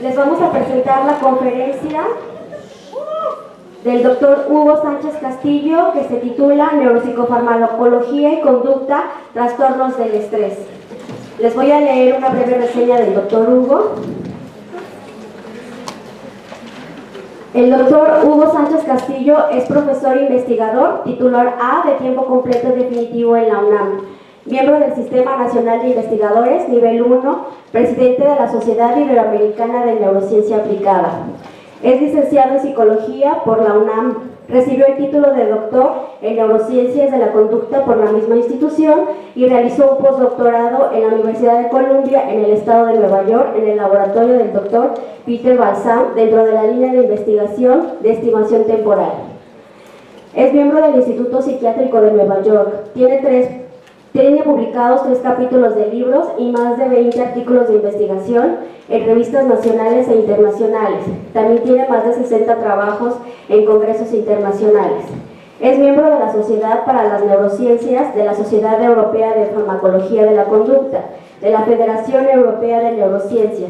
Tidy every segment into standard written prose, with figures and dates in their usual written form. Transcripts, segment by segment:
Les vamos a presentar la conferencia del doctor Hugo Sánchez Castillo, que se titula Neuropsicofarmacología y conducta, trastornos del estrés. Les voy a leer una breve reseña del doctor Hugo. El doctor Hugo Sánchez Castillo es profesor investigador, titular A de tiempo completo definitivo en la UNAM, miembro del Sistema Nacional de Investigadores, nivel 1, presidente de la Sociedad Iberoamericana de Neurociencia Aplicada. Es licenciado en Psicología por la UNAM, recibió el título de doctor en Neurociencias de la Conducta por la misma institución y realizó un postdoctorado en la Universidad de Columbia en el estado de Nueva York en el laboratorio del doctor Peter Balsam dentro de la línea de investigación de estimación temporal. Es miembro del Instituto Psiquiátrico de Nueva York, tiene publicados 3 capítulos de libros y más de 20 artículos de investigación en revistas nacionales e internacionales. También tiene más de 60 trabajos en congresos internacionales. Es miembro de la Sociedad para las Neurociencias, de la Sociedad Europea de Farmacología de la Conducta, de la Federación Europea de Neurociencias.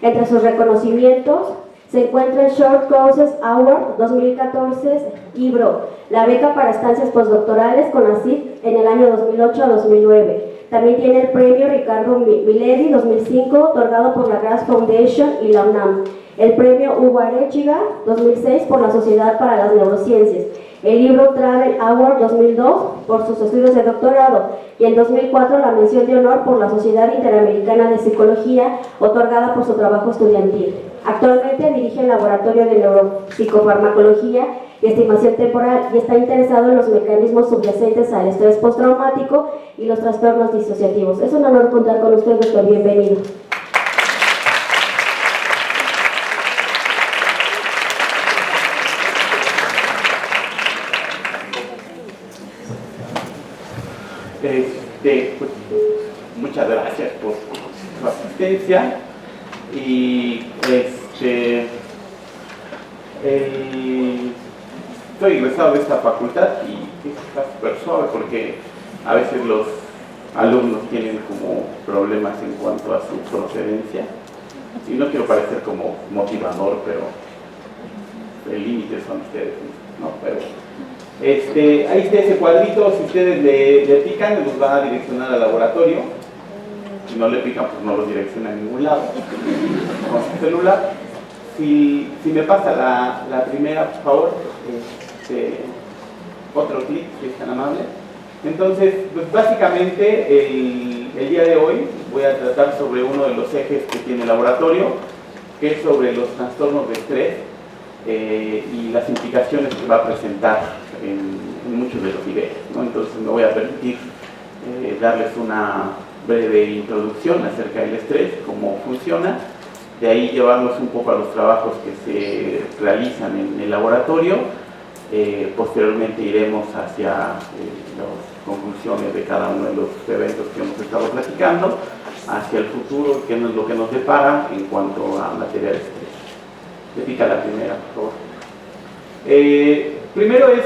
Entre sus reconocimientos se encuentra el Short Courses Award 2014 IBRO, la beca para estancias postdoctorales con CONACYT en el año 2008 a 2009. También tiene el premio Ricardo Miledi 2005, otorgado por la Grass Foundation y la UNAM. El premio Hugo Arechiga 2006 por la Sociedad para las Neurociencias. El libro Travel Award 2002 por sus estudios de doctorado y en 2004 la mención de honor por la Sociedad Interamericana de Psicología, otorgada por su trabajo estudiantil. Actualmente dirige el Laboratorio de Neuropsicofarmacología y Estimación Temporal y está interesado en los mecanismos subyacentes al estrés postraumático y los trastornos disociativos. Es un honor contar con usted, doctor. Bienvenido. Pues, muchas gracias por su asistencia y soy egresado de esta facultad y está súper suave porque a veces los alumnos tienen como problemas en cuanto a su procedencia y no quiero parecer como motivador, pero el límite son ustedes, ¿no? Pero ahí está ese cuadrito, si ustedes le pican, los van a direccionar al laboratorio. Si no le pican, pues no los direcciona a ningún lado. Con su celular. Si me pasa la primera, por favor, otro clic, si es tan amable. Entonces, pues básicamente el día de hoy voy a tratar sobre uno de los ejes que tiene el laboratorio, que es sobre los trastornos de estrés y las implicaciones que va a presentar en muchos de los niveles, ¿no? Entonces me voy a permitir darles una breve introducción acerca del estrés, cómo funciona, de ahí llevarnos un poco a los trabajos que se realizan en el laboratorio. Posteriormente iremos hacia las conclusiones de cada uno de los eventos que hemos estado platicando, hacia el futuro, qué es lo que nos depara en cuanto a materia de estrés. Le pica la primera, por favor. Primero es,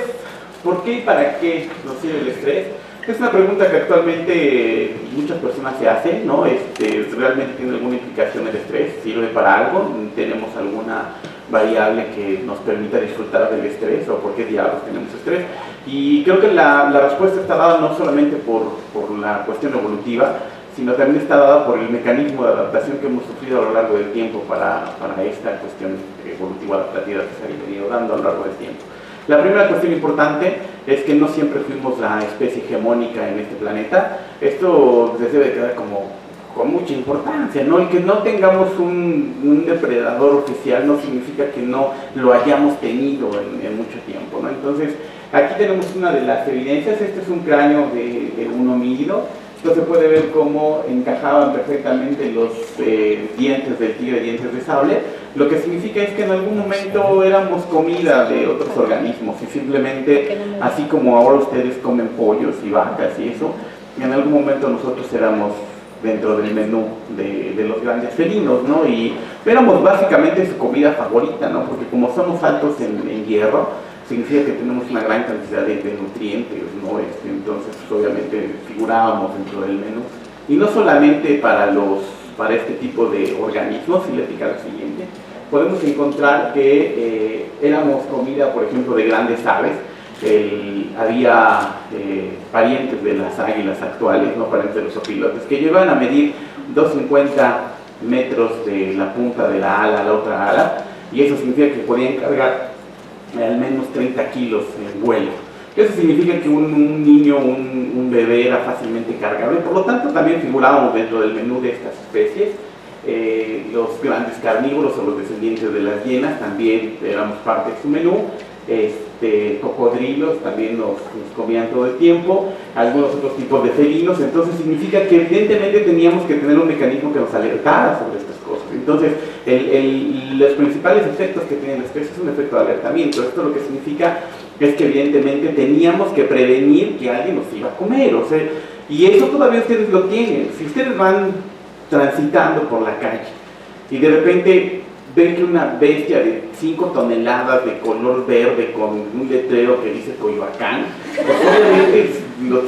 ¿por qué y para qué nos sirve el estrés? Es una pregunta que actualmente muchas personas se hacen, ¿no? ¿Realmente tiene alguna implicación el estrés? ¿Sirve para algo? ¿Tenemos alguna variable que nos permita disfrutar del estrés? ¿O por qué diablos tenemos estrés? Y creo que la respuesta está dada no solamente por la cuestión evolutiva, sino también está dada por el mecanismo de adaptación que hemos sufrido a lo largo del tiempo para esta cuestión evolutiva adaptativa que se ha venido dando a lo largo del tiempo. La primera cuestión importante es que no siempre fuimos la especie hegemónica en este planeta. Esto les debe quedar como con mucha importancia, ¿no? El que no tengamos un depredador oficial no significa que no lo hayamos tenido en mucho tiempo, ¿no? Entonces, aquí tenemos una de las evidencias. Este es un cráneo de un homínido. Esto se puede ver cómo encajaban perfectamente los dientes del tigre, dientes de sable, lo que significa es que en algún momento éramos comida de otros organismos y simplemente, así como ahora ustedes comen pollos y vacas y eso, en algún momento nosotros éramos dentro del menú de los grandes felinos, ¿no? Y éramos básicamente su comida favorita, ¿no? Porque como somos altos en hierro, significa que tenemos una gran cantidad de nutrientes, ¿no? Entonces, pues, obviamente figurábamos dentro del menú. Y no solamente para los para este tipo de organismos, y le pica la siguiente, podemos encontrar que éramos comida, por ejemplo, de grandes aves. Había parientes de las águilas actuales, no parientes de los opilotes, que llegaban a medir 250 metros de la punta de la ala a la otra ala, y eso significa que podían cargar al menos 30 kilos en vuelo. Eso significa que un niño, un bebé era fácilmente cargable, por lo tanto también figurábamos dentro del menú de estas especies. Los grandes carnívoros o los descendientes de las hienas también éramos parte de su menú. Cocodrilos también nos comían todo el tiempo, algunos otros tipos de felinos. Entonces significa que evidentemente teníamos que tener un mecanismo que nos alertara sobre estas cosas. Entonces los principales efectos que tiene la especie es un efecto de alertamiento. Esto lo que significa es que evidentemente teníamos que prevenir que alguien nos iba a comer, o sea, y eso todavía ustedes lo tienen. Si ustedes van transitando por la calle y de repente ven que una bestia de 5 toneladas de color verde con un letrero que dice Coyoacán, pues obviamente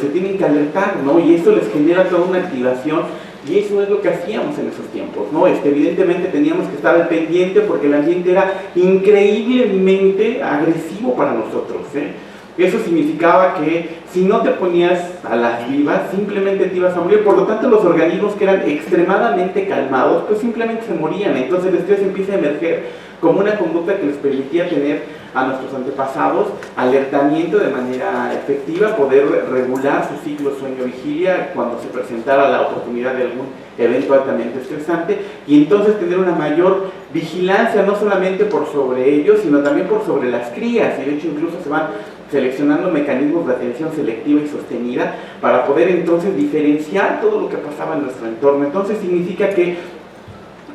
se tienen que alertar, ¿no? Y eso les genera toda una activación, y eso es lo que hacíamos en esos tiempos, ¿no? Evidentemente teníamos que estar al pendiente porque el ambiente era increíblemente agresivo para nosotros, ¿eh? Eso significaba que si no te ponías a las vivas, simplemente te ibas a morir. Por lo tanto, los organismos que eran extremadamente calmados, pues simplemente se morían. Entonces el estrés empieza a emerger como una conducta que les permitía tener a nuestros antepasados alertamiento de manera efectiva, poder regular su ciclo sueño-vigilia cuando se presentara la oportunidad de algún evento altamente estresante, y entonces tener una mayor vigilancia no solamente por sobre ellos, sino también por sobre las crías. Y de hecho incluso se van seleccionando mecanismos de atención selectiva y sostenida para poder entonces diferenciar todo lo que pasaba en nuestro entorno. Entonces significa que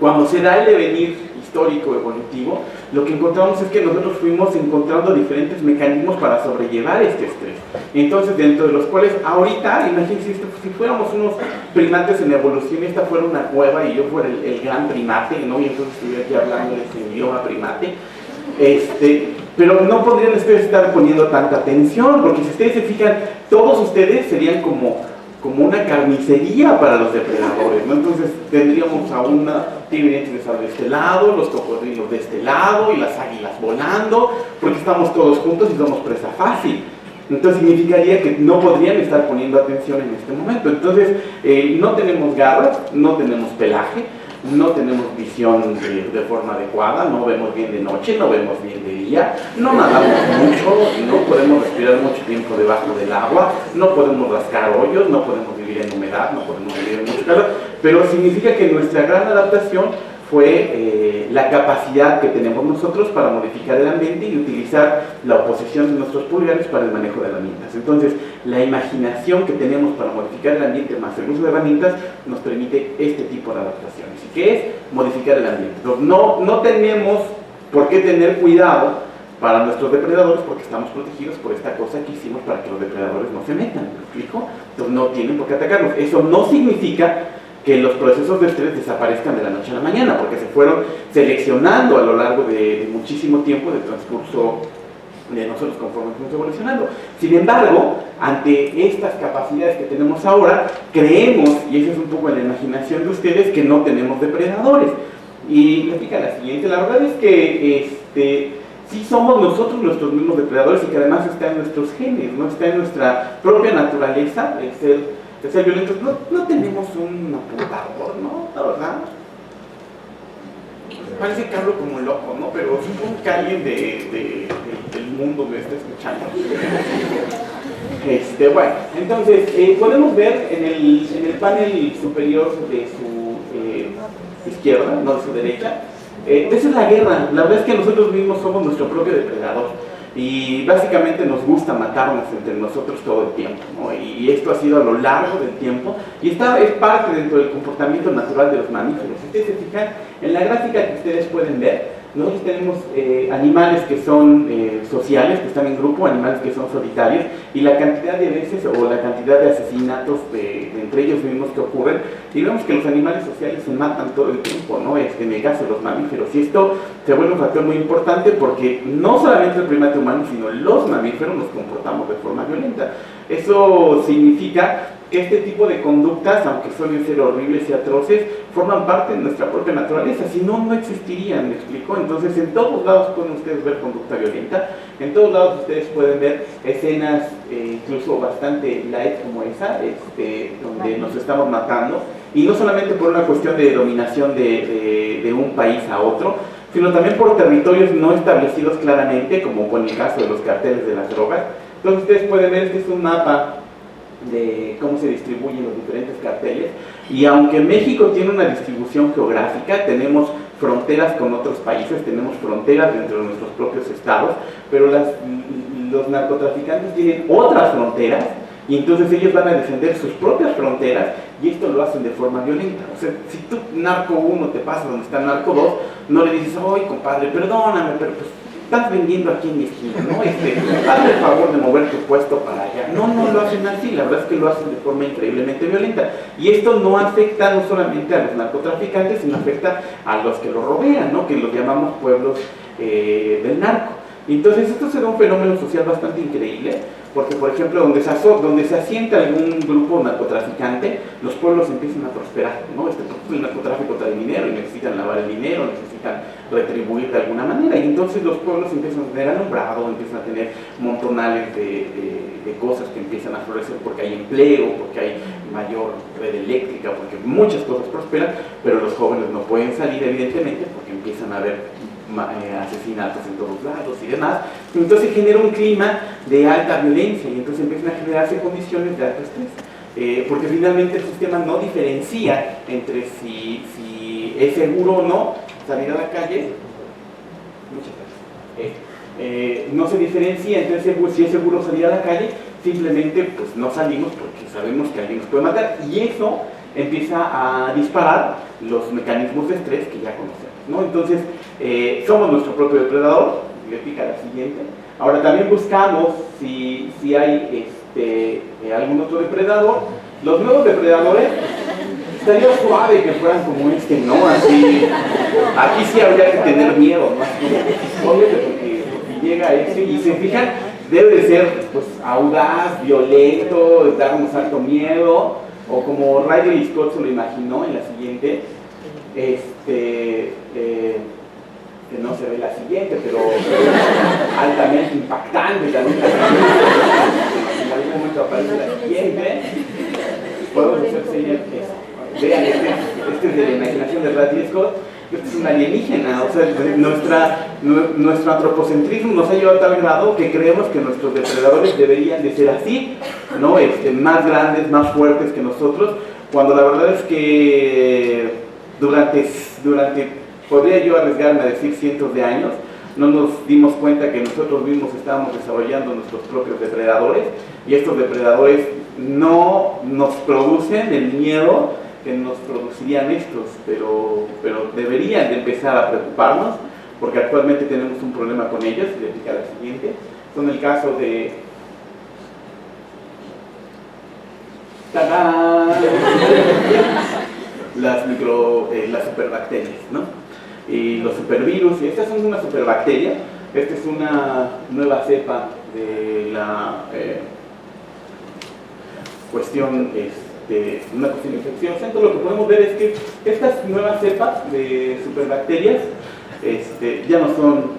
cuando se da el devenir histórico evolutivo, lo que encontramos es que nosotros fuimos encontrando diferentes mecanismos para sobrellevar este estrés. Entonces, dentro de los cuales ahorita, imagínense, si fuéramos unos primates en evolución y esta fuera una cueva y yo fuera el gran primate, ¿no? Y entonces estuviera aquí hablándoles en idioma primate, pero no podrían ustedes estar poniendo tanta atención, porque si ustedes se fijan, todos ustedes serían como una carnicería para los depredadores, ¿no? Entonces tendríamos a una tigre de este lado, los cocodrilos de este lado y las águilas volando, porque estamos todos juntos y somos presa fácil. Entonces significaría que no podrían estar poniendo atención en este momento. Entonces no tenemos garras, no tenemos pelaje, no tenemos visión de forma adecuada, no vemos bien de noche, no vemos bien de día, no nadamos mucho, no podemos respirar mucho tiempo debajo del agua, no podemos rascar hoyos, no podemos vivir en humedad, no podemos vivir en mucho calor, pero significa que nuestra gran adaptación fue la capacidad que tenemos nosotros para modificar el ambiente y utilizar la oposición de nuestros pulgares para el manejo de herramientas. Entonces, la imaginación que tenemos para modificar el ambiente más el uso de herramientas nos permite este tipo de adaptaciones. ¿Y qué es? Modificar el ambiente. Entonces, no tenemos por qué tener cuidado para nuestros depredadores porque estamos protegidos por esta cosa que hicimos para que los depredadores no se metan. ¿Me explico? Entonces, no tienen por qué atacarnos. Eso no significa que los procesos de estrés desaparezcan de la noche a la mañana, porque se fueron seleccionando a lo largo de muchísimo tiempo de transcurso de nosotros conforme fuimos evolucionando. Sin embargo, ante estas capacidades que tenemos ahora, creemos, y eso es un poco en la imaginación de ustedes, que no tenemos depredadores. Y me explica la siguiente, la verdad es que sí somos nosotros nuestros mismos depredadores y que además está en nuestros genes, ¿no? Está en nuestra propia naturaleza de ser violentos. No tenemos un apuntador, ¿no? La verdad. Parece que hablo como un loco, ¿no? Pero supongo que alguien del mundo me está escuchando. Bueno, entonces, podemos ver en el panel superior de su izquierda, no de su derecha, esa es la guerra. La verdad es que nosotros mismos somos nuestro propio depredador. Y básicamente nos gusta matarnos entre nosotros todo el tiempo, ¿no? Y esto ha sido a lo largo del tiempo y es parte dentro del comportamiento natural de los mamíferos. Si ustedes se fijan en la gráfica que ustedes pueden ver, nosotros tenemos animales que son sociales, que están en grupo, animales que son solitarios, y la cantidad de veces o la cantidad de asesinatos entre ellos mismos que ocurren, y vemos que los animales sociales se matan todo el tiempo, ¿no? En el caso de los mamíferos, y esto se vuelve un factor muy importante porque no solamente el primate humano, sino los mamíferos nos comportamos de forma violenta. Eso significa que este tipo de conductas, aunque suelen ser horribles y atroces, forman parte de nuestra propia naturaleza, si no, no existirían, ¿me explico? Entonces, en todos lados pueden ustedes ver conducta violenta, en todos lados ustedes pueden ver escenas incluso bastante light como esa, donde nos estamos matando, y no solamente por una cuestión de dominación de un país a otro, sino también por territorios no establecidos claramente, como en el caso de los carteles de las drogas. Entonces ustedes pueden ver, este es un mapa de cómo se distribuyen los diferentes carteles, y aunque México tiene una distribución geográfica, tenemos fronteras con otros países, tenemos fronteras dentro de nuestros propios estados, pero los narcotraficantes tienen otras fronteras, y entonces ellos van a defender sus propias fronteras, y esto lo hacen de forma violenta. O sea, si tú, narco 1, te pasas donde está narco 2, no le dices, ay compadre, perdóname, pero pues estás vendiendo aquí en mi esquina, ¿no? Hazme el favor de mover tu puesto para allá. No, no lo hacen así, la verdad es que lo hacen de forma increíblemente violenta. Y esto no afecta no solamente a los narcotraficantes, sino afecta a los que lo rodean, ¿no? Que los llamamos pueblos del narco. Entonces esto será un fenómeno social bastante increíble, porque por ejemplo donde se asienta algún grupo narcotraficante, los pueblos empiezan a prosperar, ¿no? El narcotráfico trae dinero y necesitan lavar el dinero, necesitan retribuir de alguna manera, y entonces los pueblos empiezan a tener alumbrado, empiezan a tener montonales de cosas que empiezan a florecer porque hay empleo, porque hay mayor red eléctrica, porque muchas cosas prosperan, pero los jóvenes no pueden salir evidentemente porque empiezan a haber asesinatos en todos lados y demás. Entonces genera un clima de alta violencia, y entonces empiezan a generarse condiciones de alto estrés, porque finalmente el sistema no diferencia entre si es seguro o no salir a la calle. Muchas gracias. No se diferencia entre si es seguro salir a la calle, simplemente pues no salimos porque sabemos que alguien nos puede matar, y eso empieza a disparar los mecanismos de estrés que ya conocemos, ¿no? Entonces, somos nuestro propio depredador, le pica la siguiente. Ahora también buscamos si hay algún otro depredador. Los nuevos depredadores, estaría suave que fueran como ¿no? Así, aquí sí habría que tener miedo, ¿no? Porque llega ese, y se fijan, debe de ser pues audaz, violento, darnos alto miedo, o como Ridley Scott se lo imaginó en la siguiente, que no se ve la siguiente, pero altamente impactante también. En algún momento aparece la siguiente. Podemos hacer señas. Vean, este es de la imaginación de Ridley Scott. Este es un alienígena. O sea, nuestro antropocentrismo nos ha llevado a tal grado que creemos que nuestros depredadores deberían de ser así, ¿no? Más grandes, más fuertes que nosotros, cuando la verdad es que durante podría yo arriesgarme a decir cientos de años, no nos dimos cuenta que nosotros mismos estábamos desarrollando nuestros propios depredadores, y estos depredadores no nos producen el miedo que nos producirían estos, pero deberían de empezar a preocuparnos, porque actualmente tenemos un problema con ellos. Le explico la siguiente. Son el caso de ¡tadán! Las superbacterias, ¿no? Y los supervirus, y estas son una superbacteria. Esta es una nueva cepa de la cuestión, una cuestión infecciosa. Entonces lo que podemos ver es que estas nuevas cepas de superbacterias ya no son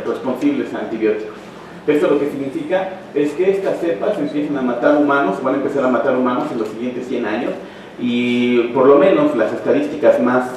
responsibles a antibióticos. Esto lo que significa es que estas cepas empiezan a matar humanos, van a empezar a matar humanos en los siguientes 100 años, y por lo menos las estadísticas más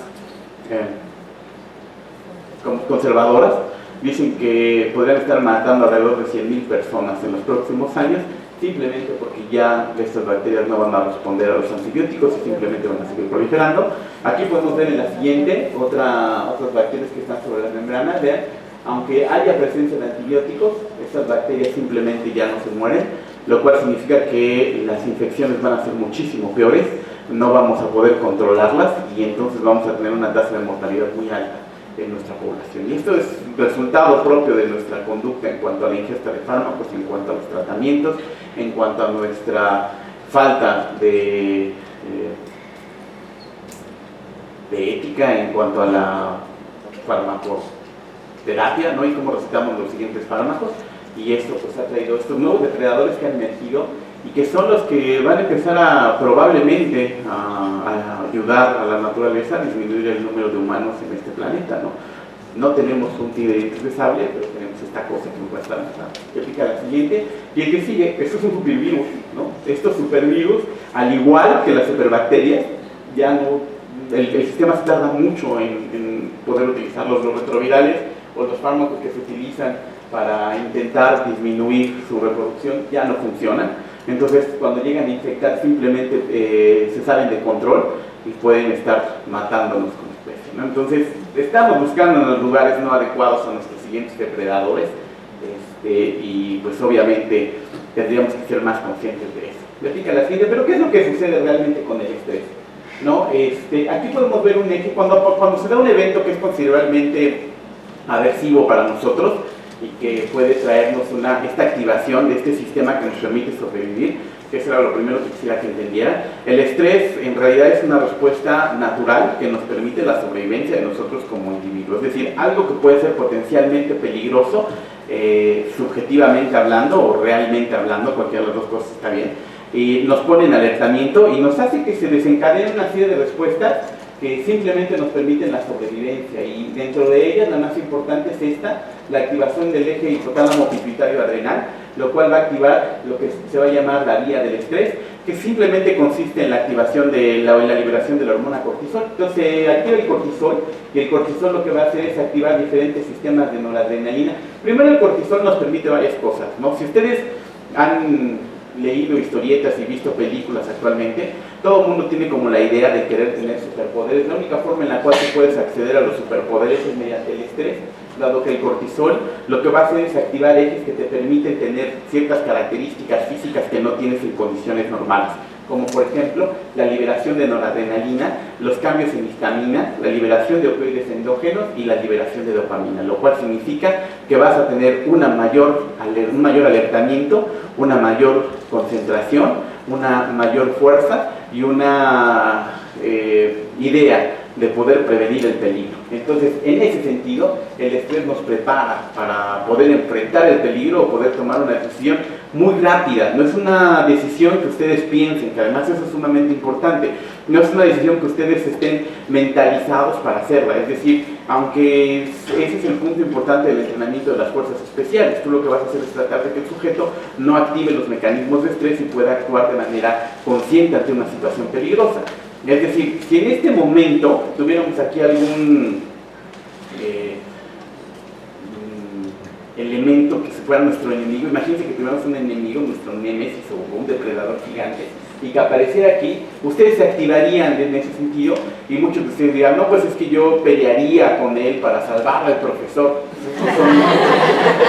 conservadoras dicen que podrían estar matando alrededor de 100,000 personas en los próximos años, simplemente porque ya estas bacterias no van a responder a los antibióticos y simplemente van a seguir proliferando. Aquí podemos ver en la siguiente otras bacterias que están sobre la membrana. Vean, aunque haya presencia de antibióticos, estas bacterias simplemente ya no se mueren, lo cual significa que las infecciones van a ser muchísimo peores, no vamos a poder controlarlas, y entonces vamos a tener una tasa de mortalidad muy alta en nuestra población. Y esto es resultado propio de nuestra conducta en cuanto a la ingesta de fármacos, en cuanto a los tratamientos, en cuanto a nuestra falta de ética, en cuanto a la farmacoterapia, ¿no? Y cómo recetamos los siguientes fármacos. Y esto pues ha traído estos nuevos depredadores que han emergido, y que son los que van a empezar probablemente a ayudar a la naturaleza a disminuir el número de humanos en este planeta, ¿no? No tenemos un tigre de sable, pero tenemos esta cosa que nos va a estar matando. Que pica la siguiente, y el que sigue, esto es un supervirus, ¿no? Estos supervirus, al igual que las superbacterias, ya no, el sistema se tarda mucho en poder utilizar los retrovirales o los fármacos que se utilizan para intentar disminuir su reproducción, ya no funcionan. Entonces, cuando llegan a infectar, simplemente se salen de control y pueden estar matándonos como especie, ¿no? Entonces, estamos buscando en los lugares no adecuados a nuestros siguientes depredadores, y pues obviamente tendríamos que ser más conscientes de eso. Le pica la siguiente, pero ¿qué es lo que sucede realmente con el estrés? ¿No? Aquí podemos ver un eje, cuando se da un evento que es considerablemente aversivo para nosotros y que puede traernos esta activación de este sistema que nos permite sobrevivir, que eso era lo primero que quisiera que entendiera. El estrés en realidad es una respuesta natural que nos permite la sobrevivencia de nosotros como individuos, es decir, algo que puede ser potencialmente peligroso, subjetivamente hablando o realmente hablando, cualquiera de las dos cosas está bien, y nos pone en alertamiento y nos hace que se desencadenen una serie de respuestas que simplemente nos permiten la sobrevivencia, y dentro de ellas la más importante es la activación del eje hipotálamo pituitario adrenal, lo cual va a activar lo que se va a llamar la vía del estrés, que simplemente consiste en la activación de la liberación de la hormona cortisol. Entonces se activa el cortisol, y el cortisol lo que va a hacer es activar diferentes sistemas de noradrenalina. Primero, el cortisol nos permite varias cosas, ¿no? Si ustedes han leído historietas y visto películas actualmente, todo el mundo tiene como la idea de querer tener superpoderes. La única forma en la cual tú puedes acceder a los superpoderes es mediante el estrés, dado que el cortisol lo que va a hacer es activar ejes que te permiten tener ciertas características físicas que no tienes en condiciones normales, como por ejemplo la liberación de noradrenalina, los cambios en histamina, la liberación de opioides endógenos y la liberación de dopamina, lo cual significa que vas a tener un mayor alertamiento, una mayor concentración, una mayor fuerza y una idea de poder prevenir el peligro. Entonces, en ese sentido, el estrés nos prepara para poder enfrentar el peligro o poder tomar una decisión muy rápida. No es una decisión que ustedes piensen, que además eso es sumamente importante. No es una decisión que ustedes estén mentalizados para hacerla. Es decir, aunque ese es el punto importante del entrenamiento de las fuerzas especiales, tú lo que vas a hacer es tratar de que el sujeto no active los mecanismos de estrés y pueda actuar de manera consciente ante una situación peligrosa. Es decir, si en este momento tuviéramos aquí algún elemento que se fuera nuestro enemigo, imagínense que tuviéramos un enemigo, nuestro némesis o un depredador gigante, y que apareciera aquí, ustedes se activarían en ese sentido, y muchos de ustedes dirán, no, pues es que yo pelearía con él para salvar al profesor.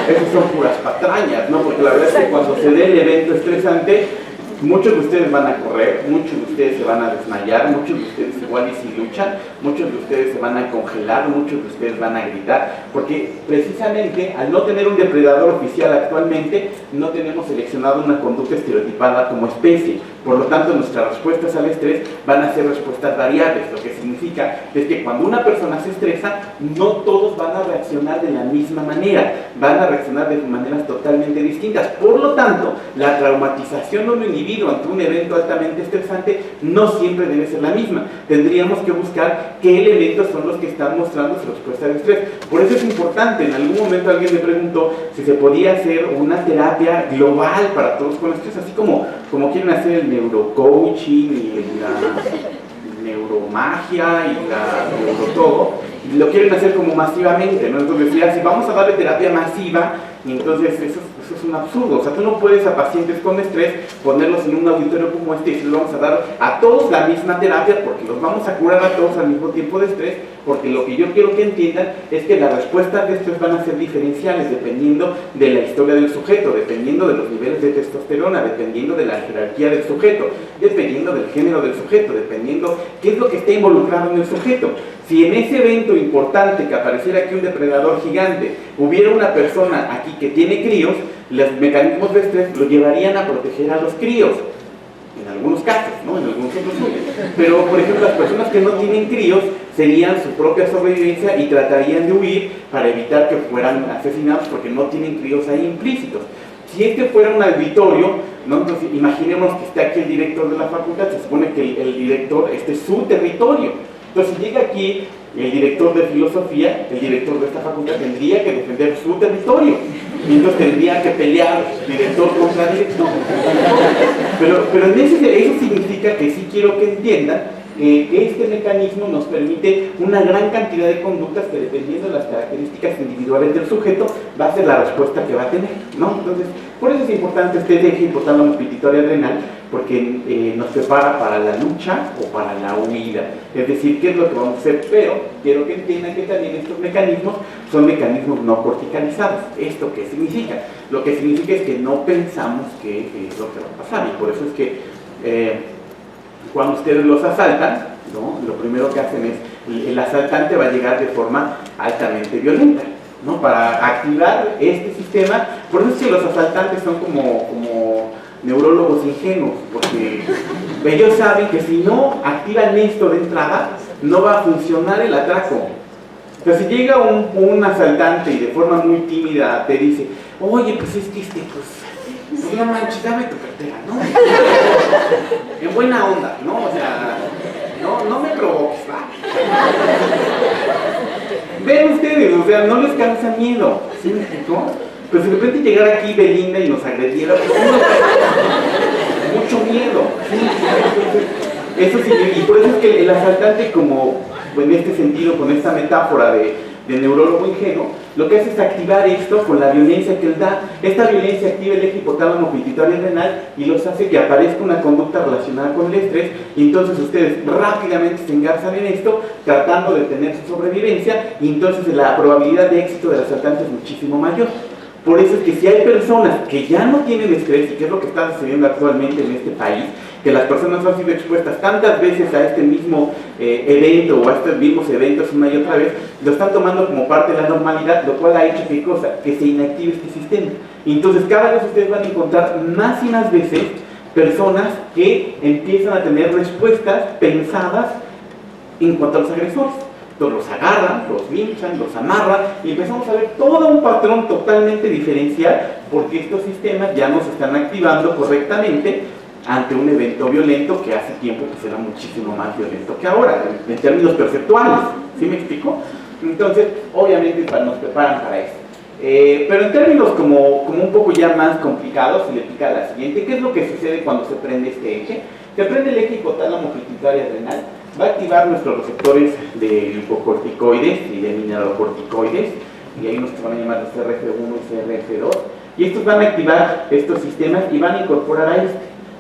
Esos son puras patrañas, ¿no? Porque la verdad es que cuando se dé el evento estresante, muchos de ustedes van a correr, muchos de ustedes se van a desmayar, muchos de ustedes igual y si luchan, muchos de ustedes se van a congelar, muchos de ustedes van a gritar, porque precisamente al no tener un depredador oficial actualmente, no tenemos seleccionado una conducta estereotipada como especie. Por lo tanto, nuestras respuestas al estrés van a ser respuestas variables, lo que significa es que cuando una persona se estresa, no todos van a reaccionar de la misma manera, van a reaccionar de maneras totalmente distintas. Por lo tanto, la traumatización de un individuo ante un evento altamente estresante no siempre debe ser la misma. Tendríamos que buscar qué elementos son los que están mostrando su respuesta al estrés. Por eso es importante, en algún momento alguien me preguntó si se podía hacer una terapia global para todos con estrés, así como quieren hacer el neurocoaching y la neuromagia y la neurotodo, y lo quieren hacer como masivamente, ¿no? Entonces decía, si vamos a darle terapia masiva, entonces eso es un absurdo. O sea, tú no puedes a pacientes con estrés ponerlos en un auditorio como este y si les vamos a dar a todos la misma terapia porque los vamos a curar a todos al mismo tiempo de estrés, porque lo que yo quiero que entiendan es que las respuestas de estrés van a ser diferenciales dependiendo de la historia del sujeto, dependiendo de los niveles de testosterona, dependiendo de la jerarquía del sujeto, dependiendo del género del sujeto, dependiendo qué es lo que está involucrado en el sujeto. Si en ese evento importante que apareciera aquí un depredador gigante, hubiera una persona aquí que tiene críos, los mecanismos de estrés lo llevarían a proteger a los críos, en algunos casos, ¿no? En algunos otros no. Pero, por ejemplo, las personas que no tienen críos serían su propia sobrevivencia y tratarían de huir para evitar que fueran asesinados porque no tienen críos ahí implícitos. Si este fuera un auditorio, ¿no? Entonces imaginemos que está aquí el director de la facultad, se supone que el director, este es su territorio. Entonces si llega aquí el director de filosofía, el director de esta facultad tendría que defender su territorio. Y entonces tendría que pelear director contra director. Pero en eso significa que sí quiero que entiendan que este mecanismo nos permite una gran cantidad de conductas que, dependiendo de las características individuales del sujeto, va a ser la respuesta que va a tener, ¿no? Entonces, por eso es importante este eje hipotálamo pituitario adrenal, porque nos prepara para la lucha o para la huida. Es decir, ¿qué es lo que vamos a hacer? Pero quiero que entiendan que también estos mecanismos son mecanismos no corticalizados. ¿Esto qué significa? Lo que significa es que no pensamos que es lo que va a pasar, y por eso es que cuando ustedes los asaltan, ¿no? Lo primero que hacen es, el asaltante va a llegar de forma altamente violenta, ¿no? Para activar este sistema. Por eso es que los asaltantes son como neurólogos ingenuos, porque ellos saben que si no activan esto de entrada, no va a funcionar el atraco. Entonces si llega un asaltante y de forma muy tímida te dice, oye, pues es que pues no manches, dame tu cartera, ¿no? En buena onda, ¿no? O sea, no me provoques, ¿va? Ven ustedes, o sea, no les causa miedo, ¿sí me explicó? Pues de repente llegar aquí Belinda y nos agrediera, pues mucho miedo, ¿sí? Eso sí, y por eso es que el asaltante, como en este sentido, con esta metáfora de neurólogo ingenuo, lo que hace es activar esto con la violencia que él da. Esta violencia activa el eje hipotálamo pituitario adrenal y los hace que aparezca una conducta relacionada con el estrés, y entonces ustedes rápidamente se engarzan en esto, tratando de tener su sobrevivencia, y entonces la probabilidad de éxito del asaltante es muchísimo mayor. Por eso es que si hay personas que ya no tienen estrés, y que es lo que está sucediendo actualmente en este país, que las personas han sido expuestas tantas veces a este mismo evento o a estos mismos eventos una y otra vez, lo están tomando como parte de la normalidad, lo cual ha hecho ¿qué cosa? Que se inactive este sistema. Y entonces cada vez ustedes van a encontrar más y más veces personas que empiezan a tener respuestas pensadas en cuanto a los agresores. Entonces los agarran, los linchan, los amarran, y empezamos a ver todo un patrón totalmente diferencial, porque estos sistemas ya no se están activando correctamente ante un evento violento que hace tiempo que será muchísimo más violento que ahora, en términos perceptuales. ¿Sí me explico? Entonces, obviamente nos preparan para eso. Pero en términos como un poco ya más complicados, se le explica la siguiente: ¿qué es lo que sucede cuando se prende este eje? Se prende el eje hipotálamo pituitario adrenal, va a activar nuestros receptores de glucocorticoides y de mineralocorticoides, y hay unos que se van a llamar CRF1 y CRF2, y estos van a activar estos sistemas y van a incorporar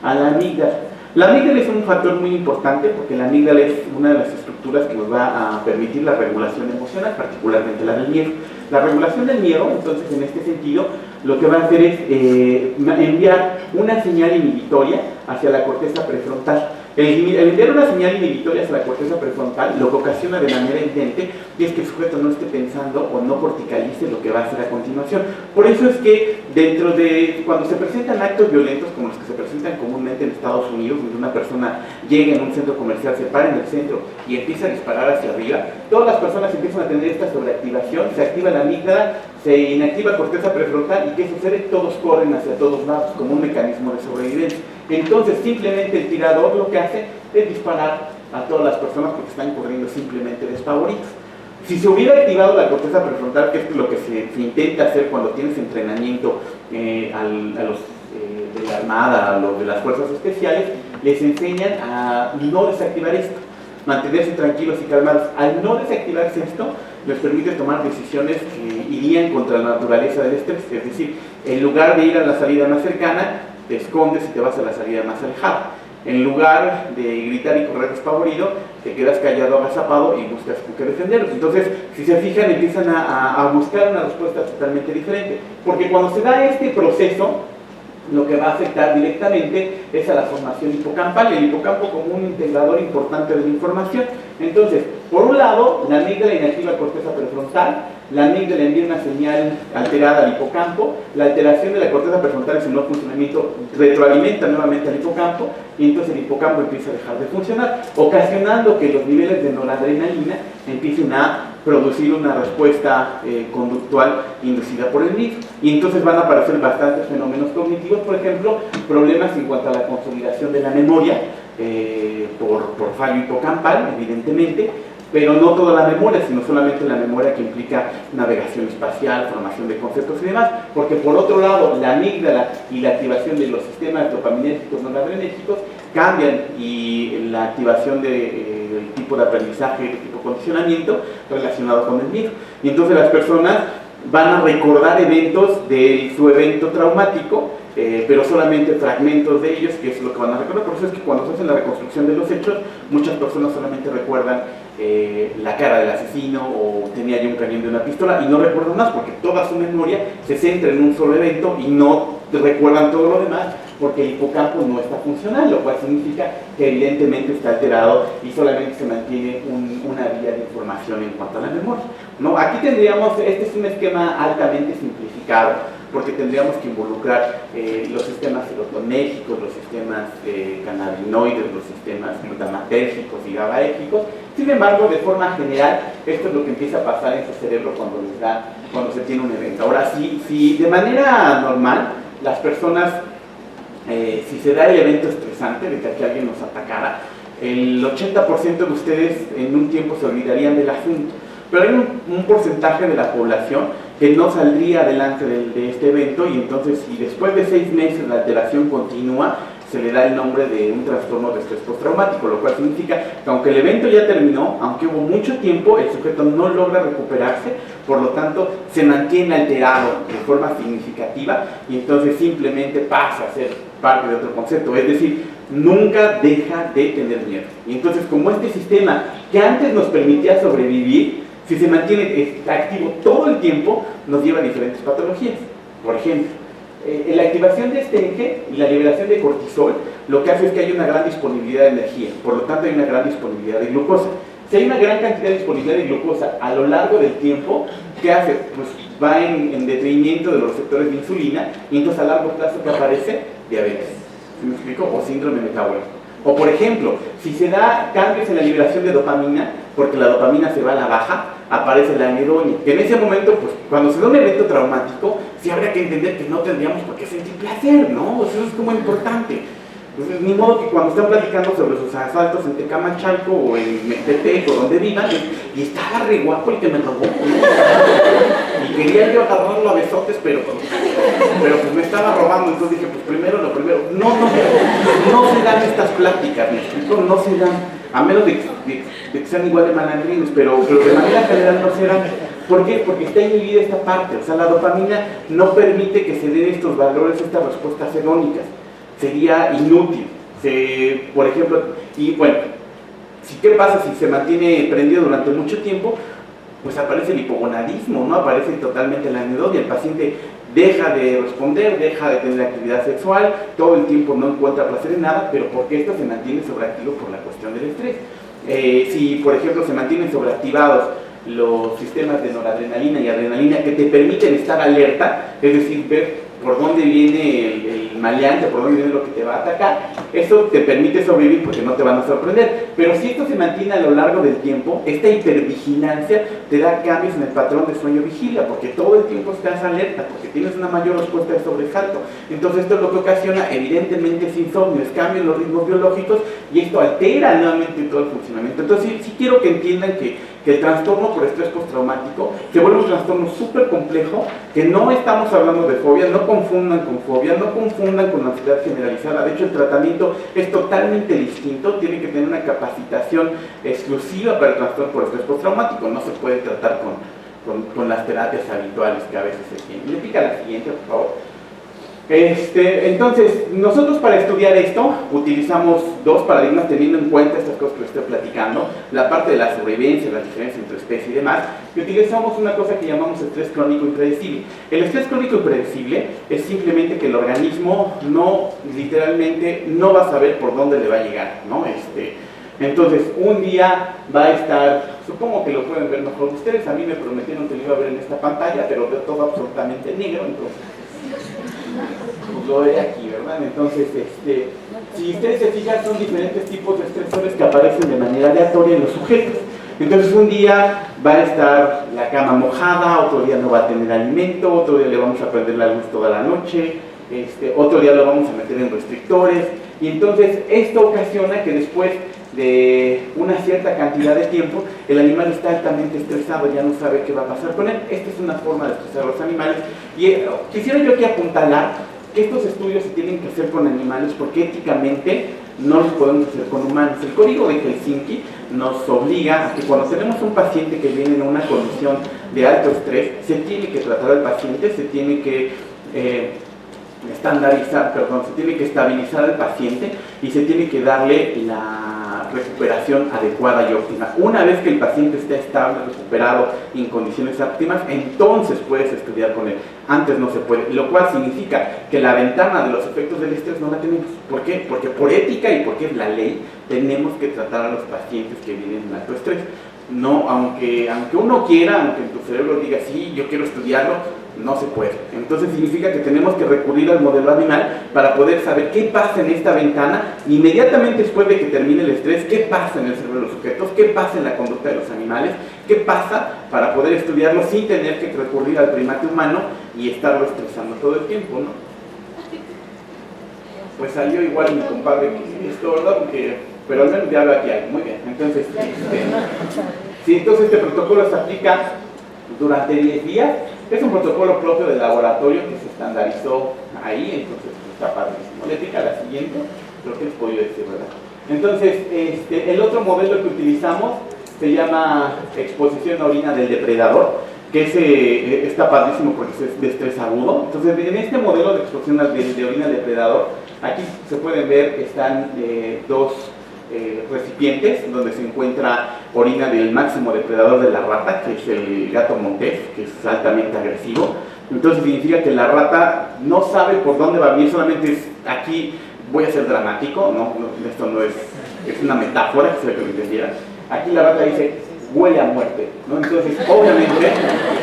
a la amígdala. La amígdala es un factor muy importante, porque la amígdala es una de las estructuras que nos va a permitir la regulación emocional, particularmente la del miedo. La regulación del miedo, entonces, en este sentido, lo que va a hacer es enviar una señal inhibitoria hacia la corteza prefrontal. El enviar una señal inhibitoria hacia la corteza prefrontal lo que ocasiona de manera evidente es que el sujeto no esté pensando o no corticalice lo que va a hacer a continuación. Por eso es que dentro de cuando se presentan actos violentos como los que se presentan comúnmente en Estados Unidos, donde una persona llega en un centro comercial, se para en el centro y empieza a disparar hacia arriba, todas las personas empiezan a tener esta sobreactivación, se activa la amígdala, se inactiva corteza prefrontal, y ¿qué sucede? Todos corren hacia todos lados como un mecanismo de sobrevivencia. Entonces simplemente el tirador lo que hace es disparar a todas las personas porque están corriendo simplemente despavoridos. Si se hubiera activado la corteza prefrontal, que es lo que se intenta hacer cuando tienes entrenamiento a los de la Armada, a los de las fuerzas especiales, les enseñan a no desactivar esto, mantenerse tranquilos y calmados. Al no desactivarse esto, les permite tomar decisiones que irían contra la naturaleza del estrés. Es decir, en lugar de ir a la salida más cercana, te escondes y te vas a la salida más alejada. En lugar de gritar y correr despavorido, te quedas callado, agazapado y buscas con qué defenderlos. Entonces, si se fijan, empiezan a buscar una respuesta totalmente diferente. Porque cuando se da este proceso, lo que va a afectar directamente es a la formación hipocampal, el hipocampo como un integrador importante de la información. Entonces, por un lado, la amígdala inactiva corteza prefrontal, la amígdala envía una señal alterada al hipocampo, la alteración de la corteza prefrontal en su no funcionamiento retroalimenta nuevamente al hipocampo, y entonces el hipocampo empieza a dejar de funcionar, ocasionando que los niveles de noradrenalina empiecen a producir una respuesta conductual inducida por el mismo. Y entonces van a aparecer bastantes fenómenos cognitivos, por ejemplo, problemas en cuanto a la consolidación de la memoria, por fallo hipocampal, evidentemente, pero no toda la memoria, sino solamente la memoria que implica navegación espacial, formación de conceptos y demás, porque por otro lado, la amígdala y la activación de los sistemas dopaminérgicos noradrenérgicos cambian, y la activación del tipo de aprendizaje, de tipo condicionamiento relacionado con el miedo. Y entonces las personas van a recordar eventos de su evento traumático, pero solamente fragmentos de ellos, que es lo que van a recordar. Por eso es que cuando se hace la reconstrucción de los hechos, muchas personas solamente recuerdan la cara del asesino, o tenía yo un cañón de una pistola, y no recuerdan más, porque toda su memoria se centra en un solo evento y no recuerdan todo lo demás, porque el hipocampo no está funcional, lo cual significa que evidentemente está alterado y solamente se mantiene una vía de información en cuanto a la memoria, ¿no? Aquí tendríamos, este es un esquema altamente simplificado, porque tendríamos que involucrar los sistemas serotonérgicos, los sistemas cannabinoides, los sistemas glutamatérgicos y GABAérgicos. Sin embargo, de forma general, esto es lo que empieza a pasar en su cerebro cuando se tiene un evento. Ahora, si de manera normal las personas, si se da el evento estresante de que aquí alguien nos atacara, el 80% de ustedes en un tiempo se olvidarían del asunto, pero hay un porcentaje de la población que no saldría adelante de este evento, y entonces, si después de 6 meses la alteración continúa, se le da el nombre de un trastorno de estrés postraumático, lo cual significa que aunque el evento ya terminó, aunque hubo mucho tiempo, el sujeto no logra recuperarse, por lo tanto se mantiene alterado de forma significativa, y entonces simplemente pasa a ser parte de otro concepto, es decir, nunca deja de tener miedo. Y entonces, como este sistema que antes nos permitía sobrevivir, si se mantiene activo todo el tiempo, nos lleva a diferentes patologías. Por ejemplo, la activación de este eje y la liberación de cortisol lo que hace es que hay una gran disponibilidad de energía, por lo tanto hay una gran disponibilidad de glucosa. Si hay una gran cantidad de disponibilidad de glucosa a lo largo del tiempo, ¿qué hace? Pues va en detrimento de los receptores de insulina, y entonces a largo plazo, ¿qué aparece? Diabetes. ¿Sí me explico? O síndrome metabólico. O por ejemplo, si se da cambios en la liberación de dopamina, porque la dopamina se va a la baja, aparece la anedonia, que en ese momento, pues cuando se da un evento traumático, sí habría que entender que no tendríamos por qué sentir placer, ¿no? O sea, eso es como importante. Entonces, ni modo que cuando están platicando sobre sus asaltos en Tecamachalco o en Metepec o donde vivan, y estaba re guapo el que me robó, ¿no? Y quería yo agarrarlo a besotes, pero pues me estaba robando. Entonces dije, pues primero lo primero. No se dan estas pláticas, ¿me explico? No se dan, a menos de que sean igual de malandrines, pero de manera general no se dan. ¿Por qué? Porque está inhibida esta parte, o sea, la dopamina no permite que se den estos valores, estas respuestas hedónicas. Sería inútil. Por ejemplo, y bueno, ¿qué pasa si se mantiene prendido durante mucho tiempo? Pues aparece el hipogonadismo, ¿no? Aparece totalmente la anedonia, el paciente deja de responder, deja de tener actividad sexual, todo el tiempo no encuentra placer en nada, pero porque esto se mantiene sobreactivo por la cuestión del estrés. Si, por ejemplo, se mantienen sobreactivados los sistemas de noradrenalina y adrenalina que te permiten estar alerta, es decir, ver por dónde viene el maleante, por dónde viene lo que te va a atacar, eso te permite sobrevivir porque no te van a sorprender. Pero si esto se mantiene a lo largo del tiempo, esta hipervigilancia te da cambios en el patrón de sueño-vigilia, porque todo el tiempo estás alerta, porque tienes una mayor respuesta de sobresalto. Entonces esto es lo que ocasiona, evidentemente, es insomnio, es cambio en los ritmos biológicos, y esto altera nuevamente todo el funcionamiento. Entonces sí quiero que entiendan que el trastorno por estrés postraumático se vuelve un trastorno súper complejo, que no estamos hablando de fobia, no confundan con fobia, no confundan con ansiedad generalizada. De hecho, el tratamiento es totalmente distinto, tiene que tener una capacitación exclusiva para el trastorno por estrés postraumático, no se puede tratar con las terapias habituales que a veces se tienen. Le pica la siguiente, por favor. Entonces, nosotros para estudiar esto utilizamos dos paradigmas teniendo en cuenta estas cosas que les estoy platicando, la parte de la sobrevivencia, las diferencias entre especies y demás, y utilizamos una cosa que llamamos estrés crónico impredecible. El estrés crónico impredecible es simplemente que el organismo literalmente no va a saber por dónde le va a llegar, ¿no? Entonces, un día va a estar, supongo que lo pueden ver mejor ustedes, a mí me prometieron que lo iba a ver en esta pantalla, pero veo todo absolutamente negro, entonces pues lo veré aquí, ¿verdad? Entonces, si ustedes se fijan, son diferentes tipos de estresores que aparecen de manera aleatoria en los sujetos. Entonces un día va a estar la cama mojada, otro día no va a tener alimento, otro día le vamos a prender la luz toda la noche, otro día lo vamos a meter en restrictores, y entonces esto ocasiona que después de una cierta cantidad de tiempo el animal está altamente estresado, ya no sabe qué va a pasar con él. Esta es una forma de estresar a los animales, y quisiera yo aquí apuntalar que estos estudios se tienen que hacer con animales porque éticamente no los podemos hacer con humanos. El código de Helsinki nos obliga a que cuando tenemos un paciente que viene en una condición de alto estrés, se tiene que tratar al paciente, se tiene que se tiene que estabilizar al paciente y se tiene que darle la recuperación adecuada y óptima. Una vez que el paciente está estable, recuperado y en condiciones óptimas, entonces puedes estudiar con él. Antes no se puede, lo cual significa que la ventana de los efectos del estrés no la tenemos. ¿Por qué? Porque por ética y porque es la ley, tenemos que tratar a los pacientes que vienen en alto estrés. No, aunque uno quiera, aunque en tu cerebro diga, sí, yo quiero estudiarlo, no se puede. Entonces significa que tenemos que recurrir al modelo animal para poder saber qué pasa en esta ventana, inmediatamente después de que termine el estrés, qué pasa en el cerebro de los sujetos, qué pasa en la conducta de los animales, qué pasa para poder estudiarlo sin tener que recurrir al primate humano y estarlo estresando todo el tiempo, ¿no? Pues salió igual mi compadre que esto, ¿verdad? Pero al menos ya veo aquí algo. Muy bien. Entonces, sí, entonces este protocolo se aplica durante 10 días. Es un protocolo propio del laboratorio que se estandarizó ahí, entonces está padrísimo. Le pica la siguiente, lo que les puedo decir, ¿verdad? Entonces, el otro modelo que utilizamos se llama exposición a orina del depredador, que está padrísimo porque es de estrés agudo. Entonces, en este modelo de exposición de orina del depredador, aquí se pueden ver que están dos recipientes donde se encuentra orina del máximo depredador de la rata, que es el gato montés, que es altamente agresivo. Entonces significa que la rata no sabe por dónde va a venir, solamente es aquí. Voy a ser dramático, esto no es una metáfora, que se que lo entendieran. Aquí la rata dice, huele a muerte, ¿no? Entonces obviamente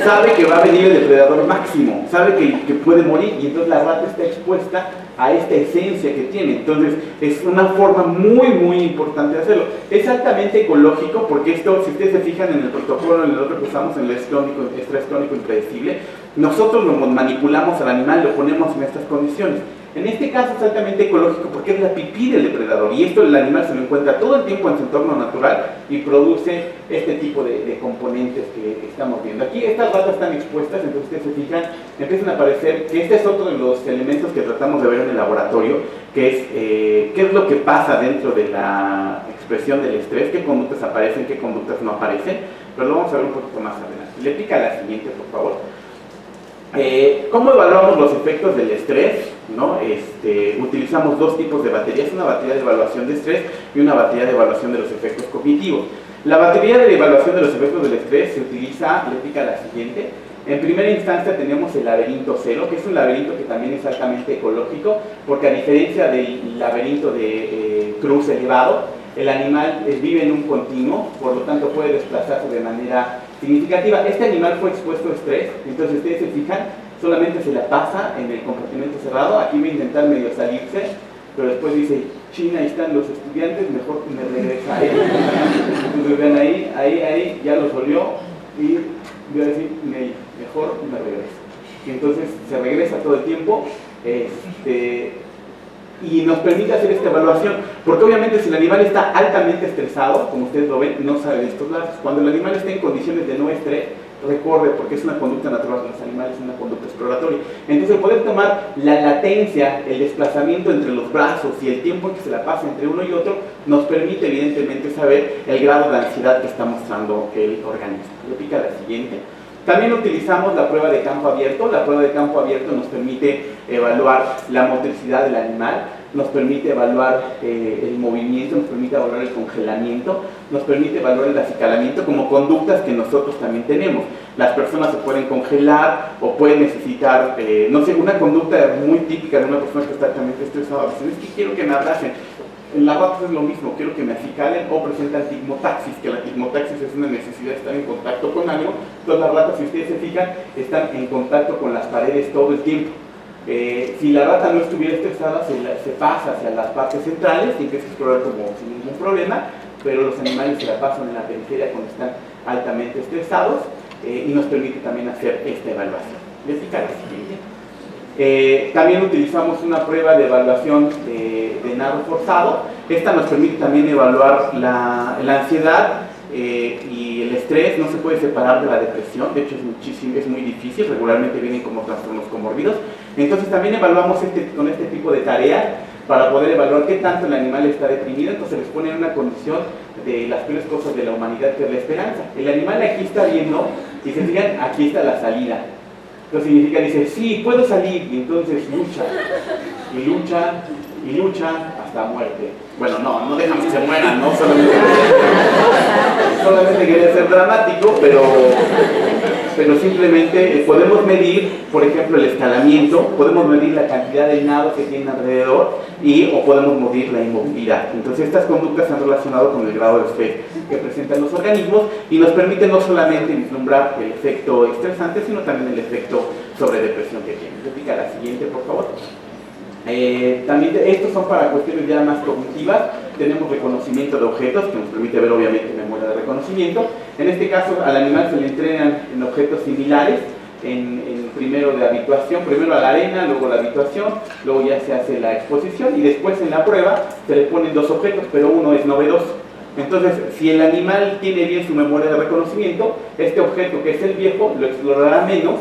sabe que va a venir el depredador máximo, sabe que puede morir, y entonces la rata está expuesta a esta esencia que tiene. Entonces es una forma muy importante de hacerlo. Es altamente ecológico porque esto, si ustedes se fijan en el protocolo, en el otro que usamos, en el estrés crónico impredecible, nosotros lo manipulamos al animal, lo ponemos en estas condiciones. En este caso es altamente ecológico porque es la pipí del depredador, y esto el animal se lo encuentra todo el tiempo en su entorno natural y produce este tipo de componentes que estamos viendo. Aquí estas ratas están expuestas, entonces ustedes se fijan, empiezan a aparecer, que este es otro de los elementos que tratamos de ver en el laboratorio, que es qué es lo que pasa dentro de la expresión del estrés, qué conductas aparecen, qué conductas no aparecen, pero lo vamos a ver un poquito más adelante. Le pica la siguiente, por favor. ¿Cómo evaluamos los efectos del estrés? ¿No? Utilizamos dos tipos de baterías, una batería de evaluación de estrés y una batería de evaluación de los efectos cognitivos. La batería de evaluación de los efectos del estrés se utiliza, le pica la siguiente. En primera instancia tenemos el laberinto cero, que es un laberinto que también es altamente ecológico, porque a diferencia del laberinto de cruz elevado, el animal vive en un continuo, por lo tanto puede desplazarse de manera significativa. Este animal fue expuesto a estrés, entonces ustedes se fijan, solamente se la pasa en el compartimento cerrado. Aquí voy a intentar medio salirse, pero después dice, China, ahí están los estudiantes, mejor que me regresa a él. Entonces vean ahí, ya los olió y voy a decir, mejor me regreso. Y entonces se regresa todo el tiempo, y nos permite hacer esta evaluación, porque obviamente si el animal está altamente estresado, como ustedes lo ven, no sale de estos lados. Cuando el animal está en condiciones de no estrés, recorre, porque es una conducta natural de los animales, es una conducta exploratoria. Entonces el poder tomar la latencia, el desplazamiento entre los brazos y el tiempo en que se la pasa entre uno y otro, nos permite evidentemente saber el grado de ansiedad que está mostrando el organismo. Le pica la siguiente. También utilizamos la prueba de campo abierto. La prueba de campo abierto nos permite evaluar la motricidad del animal, nos permite evaluar el movimiento, nos permite evaluar el congelamiento, nos permite evaluar el acicalamiento como conductas que nosotros también tenemos. Las personas se pueden congelar o pueden necesitar, no sé, una conducta muy típica de una persona que está altamente estresada. Dicen, es que quiero que me abracen. En las ratas es lo mismo, quiero que me acicalen, o presentan tigmotaxis, que la tigmotaxis es una necesidad de estar en contacto con algo. Entonces las ratas, si ustedes se fijan, están en contacto con las paredes todo el tiempo. Si la rata no estuviera estresada, se pasa hacia las partes centrales y empieza a explorar como sin ningún problema, pero los animales se la pasan en la periferia cuando están altamente estresados y nos permite también hacer esta evaluación. Les explico la siguiente. También utilizamos una prueba de evaluación de nado forzado. Esta nos permite también evaluar la ansiedad y el estrés. No se puede separar de la depresión, de hecho es muy difícil, regularmente vienen como trastornos comórbidos. Entonces también evaluamos con este tipo de tareas para poder evaluar qué tanto el animal está deprimido. Entonces les pone en una condición de las peores cosas de la humanidad, que es la esperanza. El animal aquí está viendo y se fijan, aquí está la salida. Entonces significa, dice, sí, puedo salir, y entonces lucha, y lucha, y lucha hasta muerte. Bueno, no dejan que se mueran, ¿no? Solamente quería ser dramático, pero simplemente podemos medir, por ejemplo, el escalamiento, podemos medir la cantidad de nado que tienen alrededor o podemos medir la inmovilidad. Entonces estas conductas se han relacionado con el grado de estrés que presentan los organismos y nos permiten no solamente vislumbrar el efecto estresante, sino también el efecto sobre depresión que tiene. Repita la siguiente, por favor. También estos son para cuestiones ya más cognitivas. Tenemos reconocimiento de objetos, que nos permite ver obviamente memoria de reconocimiento. En este caso al animal se le entrenan en objetos similares, primero de habituación, primero a la arena, luego la habituación, luego ya se hace la exposición y después en la prueba se le ponen dos objetos, pero uno es novedoso. Entonces, si el animal tiene bien su memoria de reconocimiento, este objeto que es el viejo lo explorará menos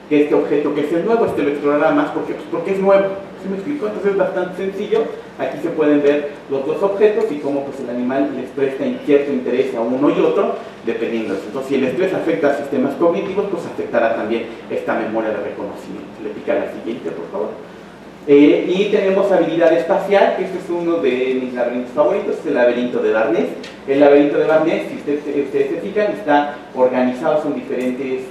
que este objeto que es el nuevo. Este lo explorará más porque es nuevo. ¿Sí me explico? Entonces es bastante sencillo. Aquí se pueden ver los dos objetos y cómo pues, el animal les presta cierto interés a uno y otro, dependiendo de eso. Entonces, si el estrés afecta a sistemas cognitivos, pues afectará también esta memoria de reconocimiento. Le pica la siguiente, por favor. Y tenemos habilidad espacial, que este es uno de mis laberintos favoritos, es el laberinto de Barnés. El laberinto de Barnés, si ustedes se fijan, está organizado, son diferentes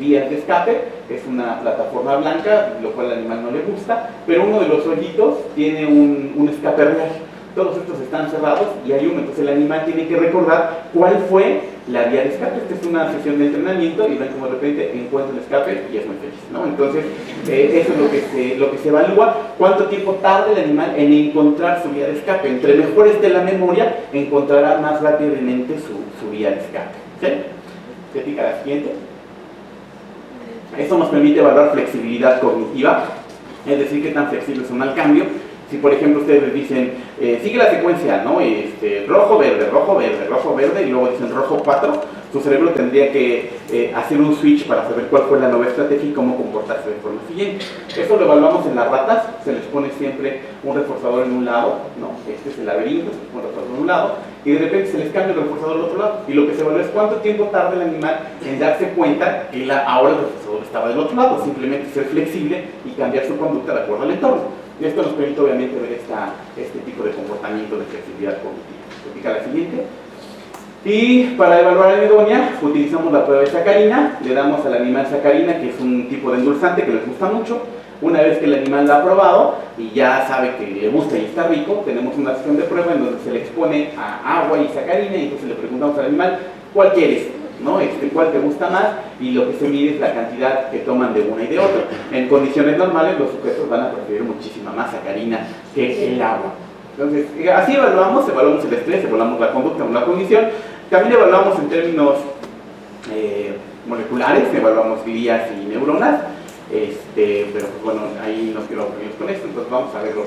vías de escape. Es una plataforma blanca, lo cual al animal no le gusta, pero uno de los hoyitos tiene un escape real. Todos estos están cerrados y hay uno, entonces el animal tiene que recordar cuál fue la vía de escape. Esta es una sesión de entrenamiento y ven como de repente encuentra el escape y es muy feliz, ¿no? Entonces eso es lo que se evalúa, cuánto tiempo tarda el animal en encontrar su vía de escape. Entre mejor esté la memoria, encontrará más rápidamente su vía de escape. ¿Sí? ¿Se pica la siguiente? Esto nos permite evaluar flexibilidad cognitiva, es decir, qué tan flexibles son al cambio. Si por ejemplo ustedes les dicen, sigue la secuencia, ¿no? Rojo, verde, rojo, verde, rojo, verde, y luego dicen rojo 4, su cerebro tendría que hacer un switch para saber cuál fue la nueva estrategia y cómo comportarse de forma siguiente. Eso lo evaluamos en las ratas, se les pone siempre un reforzador en un lado, ¿no? Este es el laberinto, se les pone un reforzador en un lado, y de repente se les cambia el reforzador al otro lado, y lo que se evalúa es cuánto tiempo tarda el animal en darse cuenta que ahora el reforzador estaba del otro lado, simplemente ser flexible y cambiar su conducta de acuerdo al entorno. Y esto nos permite obviamente ver este tipo de comportamiento de flexibilidad cognitiva. Se pica la siguiente. Y para evaluar la eudonia utilizamos la prueba de sacarina. Le damos al animal sacarina, que es un tipo de endulzante que les gusta mucho. Una vez que el animal la ha probado y ya sabe que le gusta y está rico, tenemos una sesión de prueba en donde se le expone a agua y sacarina y entonces le preguntamos al animal ¿cuál quieres? ¿No? ¿Cuál te gusta más? Y lo que se mide es la cantidad que toman de una y de otra. En condiciones normales los sujetos van a preferir muchísima más sacarina que el agua. Entonces, así evaluamos el estrés, evaluamos la conducta, la condición. También evaluamos en términos moleculares, evaluamos glías y neuronas. Pero pues, bueno, ahí no quiero aburrirlos con esto, entonces vamos a ver los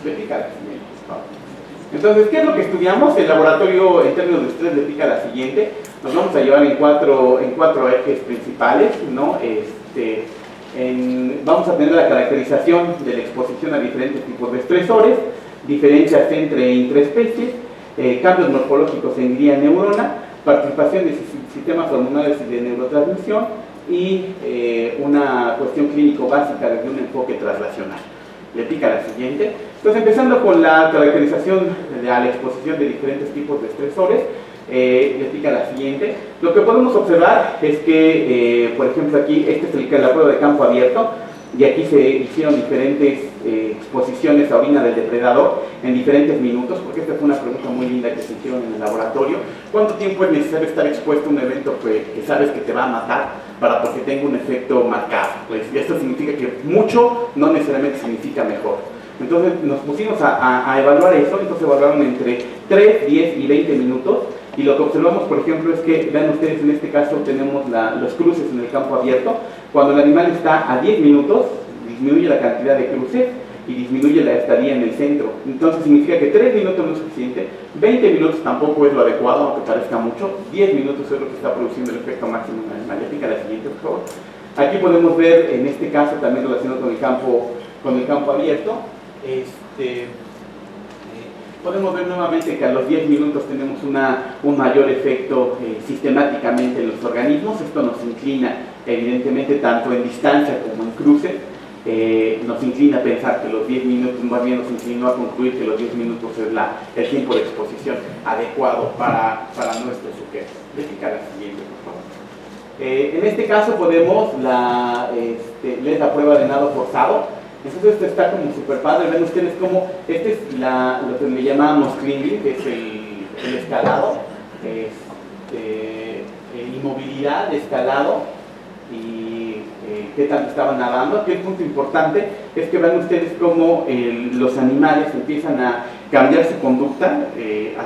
resultados. Entonces, ¿qué es lo que estudiamos? El laboratorio en términos de estrés le pica la siguiente. Nos vamos a llevar en cuatro ejes principales, ¿no? Vamos a tener la caracterización de la exposición a diferentes tipos de estresores, diferencias entre intraespecies, cambios morfológicos en glía neurona, participación de sistemas hormonales y de neurotransmisión y una cuestión clínico básica desde un enfoque translacional. Le pica la siguiente. Entonces, empezando con la caracterización de la exposición de diferentes tipos de estresores, le pica la siguiente. Lo que podemos observar es que, por ejemplo, aquí, esta es la prueba de campo abierto, y aquí se hicieron diferentes exposiciones a orina del depredador en diferentes minutos, porque esta fue una pregunta muy linda que se hicieron en el laboratorio. ¿Cuánto tiempo es necesario estar expuesto a un evento que sabes que te va a matar para que tenga un efecto marcado? Pues esto significa que mucho no necesariamente significa mejor. Entonces nos pusimos a evaluar eso, entonces evaluaron entre 3, 10 y 20 minutos, y lo que observamos, por ejemplo, es que, vean ustedes, en este caso tenemos los cruces en el campo abierto. Cuando el animal está a 10 minutos, disminuye la cantidad de cruces y disminuye la estadía en el centro. Entonces significa que 3 minutos no es suficiente, 20 minutos tampoco es lo adecuado, aunque parezca mucho, 10 minutos es lo que está produciendo el efecto máximo en el animal. Pica la siguiente, por favor. Aquí podemos ver, en este caso, también relacionado con el campo abierto, podemos ver nuevamente que a los 10 minutos tenemos un mayor efecto sistemáticamente en los organismos. Esto nos inclina, evidentemente, tanto en distancia como en cruce, nos inclina a pensar que los 10 minutos, más bien nos inclinó a concluir que los 10 minutos es el tiempo de exposición adecuado para nuestro sujeto. Verifica la siguiente, por favor. En este caso podemos leer la prueba de nado forzado. Entonces esto está como súper padre. Ven ustedes cómo este es lo que le llamamos climbing, que es el escalado, inmovilidad, escalado y qué tanto estaban nadando. Aquí el punto importante es que vean ustedes cómo los animales empiezan a cambiar su conducta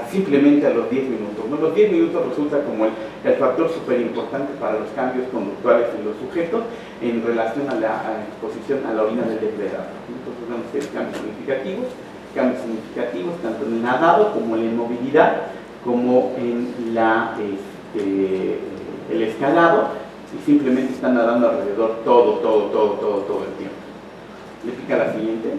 simplemente a los 10 minutos, ¿no? Los 10 minutos resulta como el factor súper importante para los cambios conductuales en los sujetos en relación a la exposición a la orina del depredador. Entonces vamos a hacer cambios significativos tanto en el nadado como en la inmovilidad, como en el escalado, y simplemente están nadando alrededor todo el tiempo. Le pica la siguiente.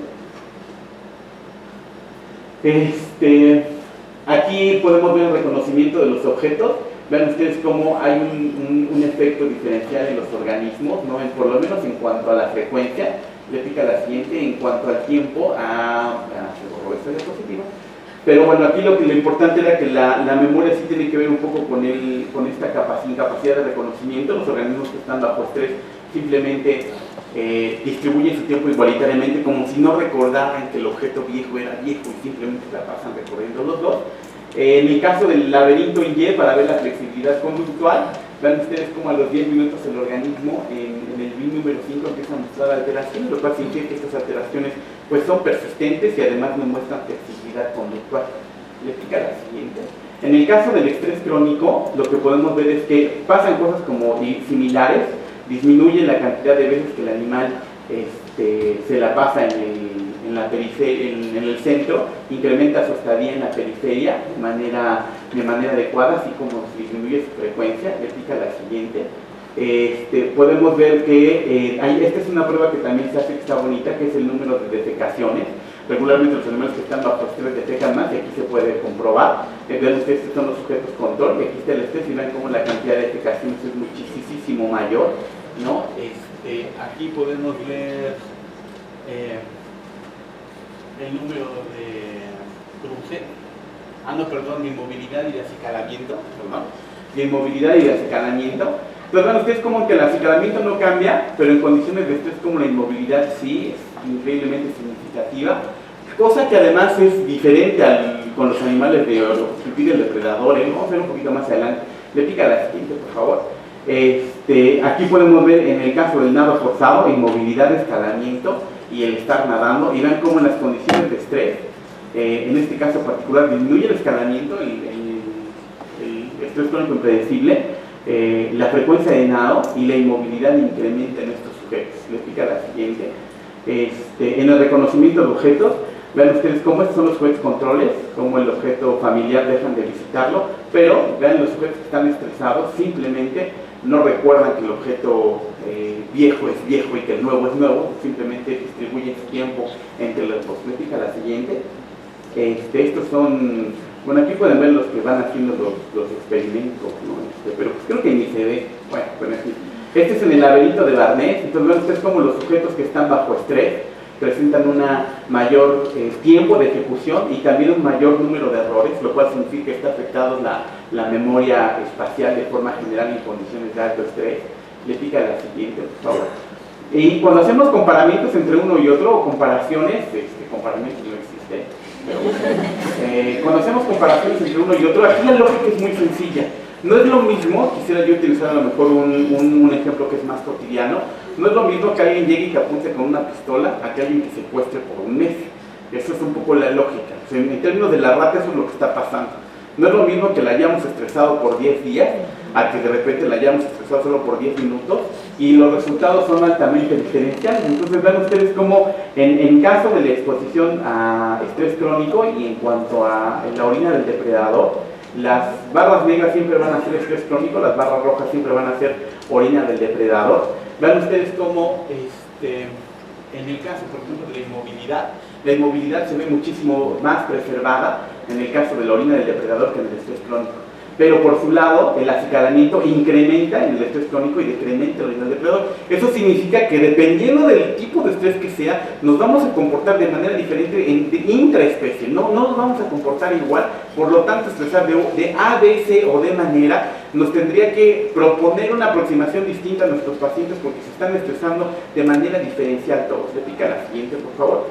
Aquí podemos ver el reconocimiento de los objetos. Vean ustedes cómo hay un efecto diferencial en los organismos, ¿no? Por lo menos en cuanto a la frecuencia. Le pica la siguiente, en cuanto al tiempo, se borró esta diapositiva. Pero bueno, aquí lo importante era que la memoria sí tiene que ver un poco con esta incapacidad de reconocimiento. Los organismos que están bajo estrés simplemente distribuyen su tiempo igualitariamente, como si no recordaran que el objeto viejo era viejo y simplemente la pasan recorriendo los dos. En el caso del laberinto en Y, para ver la flexibilidad conductual, vean ustedes cómo a los 10 minutos el organismo en el BIM número 5 empieza a mostrar alteraciones, lo cual significa que estas alteraciones pues son persistentes y además no muestran flexibilidad conductual. Le pica la siguiente. En el caso del estrés crónico, lo que podemos ver es que pasan cosas como similares, disminuye la cantidad de veces que el animal se la pasa en el centro, incrementa su estadía en la periferia de manera adecuada, así como disminuye su frecuencia. Le pica la siguiente. Podemos ver que esta es una prueba que también se hace, que está bonita, que es el número de defecaciones. Regularmente los animales que están bajo estrés defecan más, y aquí se puede comprobar. Vean ustedes, estos son los sujetos control, y aquí está el estrés, y ven cómo la cantidad de defecaciones es muchísimo mayor, ¿no? Aquí podemos ver el número de cruce, de inmovilidad y de acicalamiento, de inmovilidad y de acicalamiento. Entonces, ven ustedes como que el acicalamiento no cambia, pero en condiciones de estrés como la inmovilidad sí es increíblemente significativa, cosa que además es diferente con los animales de lo que pide el depredador, Vamos a ver un poquito más adelante. Le pica la siguiente, por favor. Aquí podemos ver en el caso del nado forzado, inmovilidad, escalamiento y el estar nadando, y vean cómo en las condiciones de estrés, en este caso particular, disminuye el escalamiento, el estrés crónico impredecible, la frecuencia de nado y la inmovilidad incrementa en estos sujetos. Le pica la siguiente. En el reconocimiento de objetos, vean ustedes cómo estos son los sujetos controles, cómo el objeto familiar dejan de visitarlo, pero vean los sujetos que están estresados, simplemente no recuerdan que el objeto viejo es viejo y que el nuevo es nuevo, simplemente distribuyen su tiempo entre los dos. Le pica la siguiente. Estos son, bueno, aquí pueden ver los que van haciendo los experimentos, ¿no? Pero pues creo que ni se ve. Bueno, aquí. Este es en el laberinto de Barnés. Entonces ven ustedes como los sujetos que están bajo estrés presentan un mayor tiempo de ejecución y también un mayor número de errores, lo cual significa que está afectada la memoria espacial de forma general en condiciones de alto estrés. Le pica la siguiente, por favor. Y cuando hacemos comparamientos entre uno y otro, o comparaciones, comparamientos no existe, pero cuando hacemos comparaciones entre uno y otro, aquí la lógica es muy sencilla. No es lo mismo, quisiera yo utilizar a lo mejor un ejemplo que es más cotidiano, no es lo mismo que alguien llegue y que apunte con una pistola a que alguien que secuestre por un mes. Eso es un poco la lógica. O sea, en términos de la rata, eso es lo que está pasando. No es lo mismo que la hayamos estresado por 10 días a que de repente la hayamos estresado solo por 10 minutos, y los resultados son altamente diferenciales. Entonces vean ustedes cómo en caso de la exposición a estrés crónico y en cuanto a la orina del depredador, las barras negras siempre van a ser estrés crónico, las barras rojas siempre van a ser orina del depredador. Vean ustedes cómo en el caso, por ejemplo, de la inmovilidad se ve muchísimo más preservada en el caso de la orina del depredador que en el estrés crónico. Pero por su lado, el acicalamiento incrementa en el estrés crónico y decrementa la orina del depredador. Eso significa que dependiendo del tipo de estrés que sea, nos vamos a comportar de manera diferente intraespecie. No nos vamos a comportar igual, por lo tanto, estresar de A, B, C o D manera nos tendría que proponer una aproximación distinta a nuestros pacientes porque se están estresando de manera diferencial todos. Le pica la siguiente, por favor.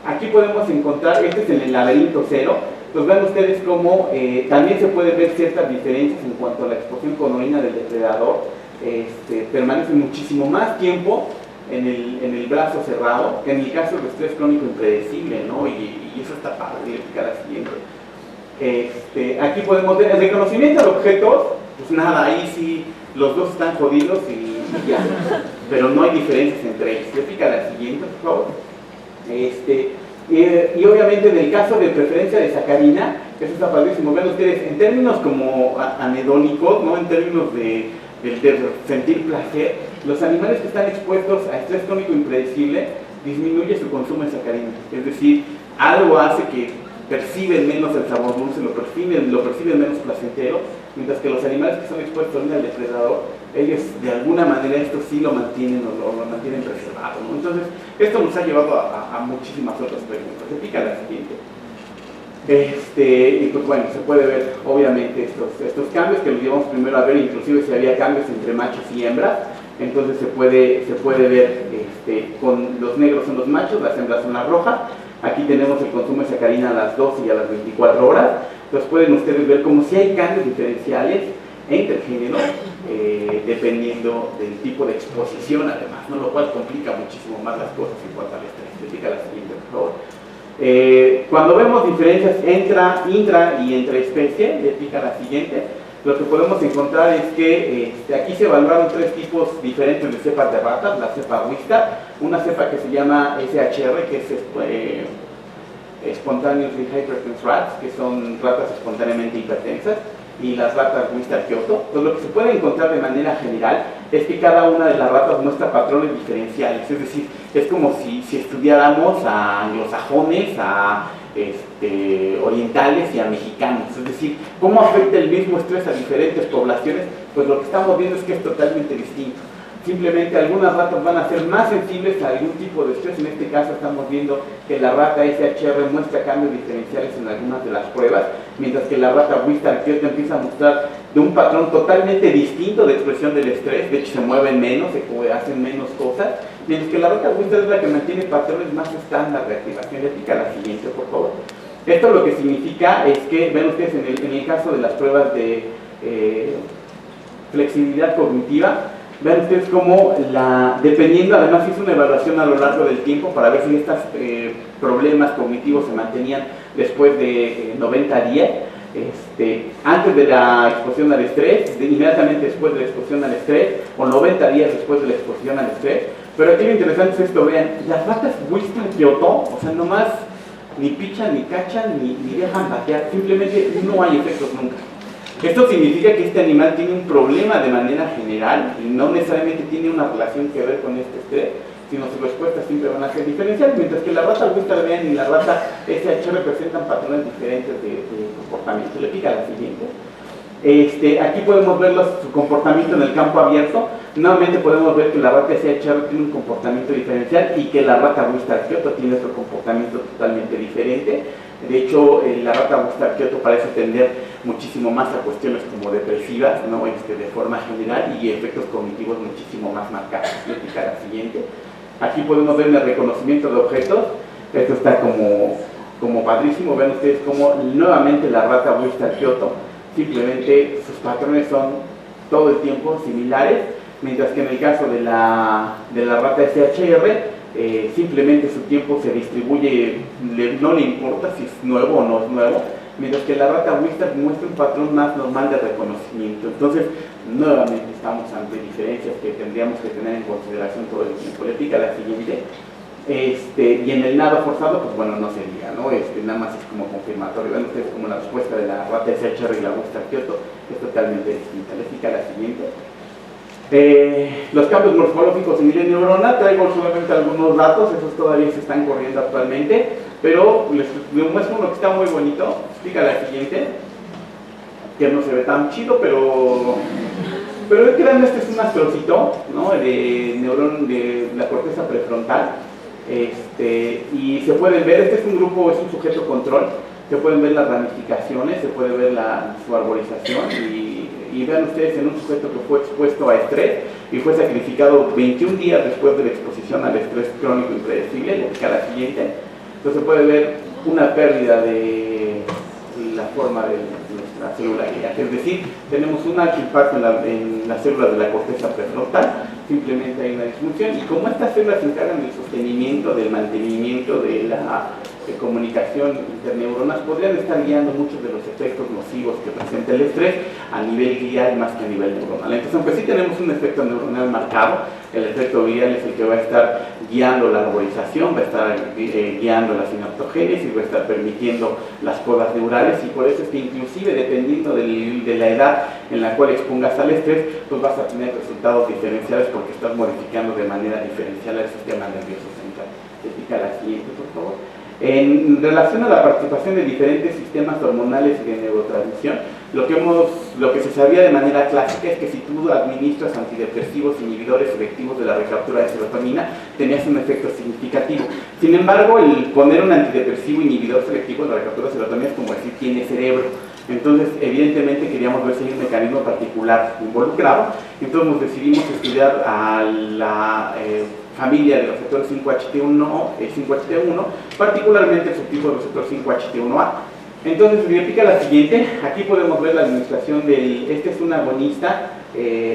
Aquí podemos encontrar, este es el laberinto cero. Pues vean ustedes cómo también se puede ver ciertas diferencias en cuanto a la exposición con orina del depredador. Permanece muchísimo más tiempo en el brazo cerrado, que en el caso del estrés crónico impredecible, ¿no? Y eso está padre, le pica la siguiente. Aquí podemos ver el reconocimiento de objetos, pues nada, ahí sí los dos están jodidos y ya, pero no hay diferencias entre ellos. Le pica la siguiente, por favor. Y obviamente en el caso de preferencia de sacarina, eso está padrísimo. Vean ustedes, en términos como anedónicos, ¿no? En términos de sentir placer, los animales que están expuestos a estrés crónico impredecible disminuye su consumo de sacarina. Es decir, algo hace que perciben menos el sabor dulce, lo perciben menos placentero, mientras que los animales que son expuestos a orina del depredador, ellos de alguna manera esto sí lo mantienen o lo mantienen preservado, ¿no? Entonces, esto nos ha llevado a muchísimas otras preguntas. Se pica la siguiente. Y pues bueno, se puede ver obviamente estos cambios que los llevamos primero a ver, inclusive si había cambios entre machos y hembras. Entonces se puede ver con los negros son los machos, las hembras son las rojas. Aquí tenemos el consumo de sacarina a las 12 y a las 24 horas. Entonces pueden ustedes ver como si hay cambios diferenciales entre géneros, dependiendo del tipo de exposición además, ¿no? Lo cual complica muchísimo más las cosas en cuanto al estrés. Explica la siguiente, por favor. Cuando vemos diferencias intra y entre especie, le pica la siguiente, lo que podemos encontrar es que aquí se evaluaron tres tipos diferentes de cepas de ratas. La cepa Wistar, una cepa que se llama SHR, que es Spontaneously Hypertense Rats, que son ratas espontáneamente hipertensas, y las ratas Wistar Kyoto. Entonces lo que se puede encontrar de manera general es que cada una de las ratas muestra patrones diferenciales, es decir, es como si estudiáramos a anglosajones, a orientales y a mexicanos, es decir, cómo afecta el mismo estrés a diferentes poblaciones. Pues lo que estamos viendo es que es totalmente distinto. Simplemente algunas ratas van a ser más sensibles a algún tipo de estrés. En este caso estamos viendo que la rata SHR muestra cambios diferenciales en algunas de las pruebas, mientras que la rata Wistar Kyoto empieza a mostrar de un patrón totalmente distinto de expresión del estrés. De hecho se mueven menos, hacen menos cosas, mientras que la rata Wistar es la que mantiene patrones más estándar de activación. Le pica la siguiente, por favor. Esto lo que significa es que, ven ustedes en el caso de las pruebas de flexibilidad cognitiva, vean ustedes cómo dependiendo, además hizo una evaluación a lo largo del tiempo para ver si estos problemas cognitivos se mantenían después de 90 días, antes de la exposición al estrés, inmediatamente después de la exposición al estrés, o 90 días después de la exposición al estrés. Pero aquí lo interesante es esto, vean, las ratas Wistar Kyoto, o sea, nomás ni pichan, ni cachan, ni dejan batear, simplemente no hay efectos nunca. Esto significa que este animal tiene un problema de manera general y no necesariamente tiene una relación que ver con este estrés, sino sus respuestas siempre van a ser diferenciales, mientras que la rata Wistar y la rata SHR presentan patrones diferentes de comportamiento. Le pica la siguiente. Aquí podemos ver su comportamiento en el campo abierto. Nuevamente podemos ver que la rata SHR tiene un comportamiento diferencial y que la rata Wistar Kyoto tiene otro comportamiento totalmente diferente. De hecho, la rata Wistar Kyoto parece tender muchísimo más a cuestiones como depresivas, ¿no? De forma general, y efectos cognitivos muchísimo más marcados. Le pica la siguiente. Aquí podemos ver el reconocimiento de objetos. Esto está como padrísimo. Vean ustedes cómo nuevamente la rata Wistar Kyoto, simplemente sus patrones son todo el tiempo similares, mientras que en el caso de la rata SHR, simplemente su tiempo se distribuye, no le importa si es nuevo o no es nuevo, mientras que la rata Wistar muestra un patrón más normal de reconocimiento. Entonces, nuevamente estamos ante diferencias que tendríamos que tener en consideración todo el tiempo. Le pica la siguiente. Y en el nado forzado, pues bueno, no se diga, ¿no? Nada más es como confirmatorio. Ven ustedes como la respuesta de la rata de Selcher y la Wistar Kyoto es totalmente distinta. Le pica la siguiente. Los cambios morfológicos en nivel neuronal, traigo solamente algunos datos, esos todavía se están corriendo actualmente, pero les muestro uno que está muy bonito. Explica la siguiente, que no se ve tan chido, pero crean, este es un astrocito, ¿no? De neurón de la corteza prefrontal, y se pueden ver, este es un grupo, es un sujeto control, se pueden ver las ramificaciones, se puede ver su arborización, y vean ustedes en un sujeto que fue expuesto a estrés y fue sacrificado 21 días después de la exposición al estrés crónico impredecible, le pica la siguiente. Entonces se puede ver una pérdida de la forma de nuestra célula guía, es decir, tenemos un alto impacto en las células de la corteza prefrontal, simplemente hay una disfunción, y como estas células se encargan del sostenimiento, del mantenimiento de la comunicación interneuronal, podrían estar guiando muchos de los efectos nocivos que presenta el estrés a nivel glial más que a nivel neuronal. Entonces, aunque sí tenemos un efecto neuronal marcado, el efecto glial es el que va a estar guiando la arborización, va a estar guiando la sinaptogénesis, va a estar permitiendo las podas neurales, y por eso es que inclusive dependiendo de la edad en la cual expongas al estrés, pues vas a tener resultados diferenciales porque estás modificando de manera diferencial el sistema nervioso central. Te pica la siguiente, por favor. En relación a la participación de diferentes sistemas hormonales y de neurotransmisión, lo que se sabía de manera clásica es que si tú administras antidepresivos inhibidores selectivos de la recaptura de serotonina, tenías un efecto significativo. Sin embargo, el poner un antidepresivo inhibidor selectivo de la recaptura de serotonina es como decir tiene cerebro. Entonces, evidentemente queríamos ver si hay un mecanismo particular involucrado, entonces nos decidimos estudiar a la familia de los receptores 5HT1, particularmente el subtipo del receptor 5HT1A. Entonces, si me pica la siguiente, aquí podemos ver la administración este es un agonista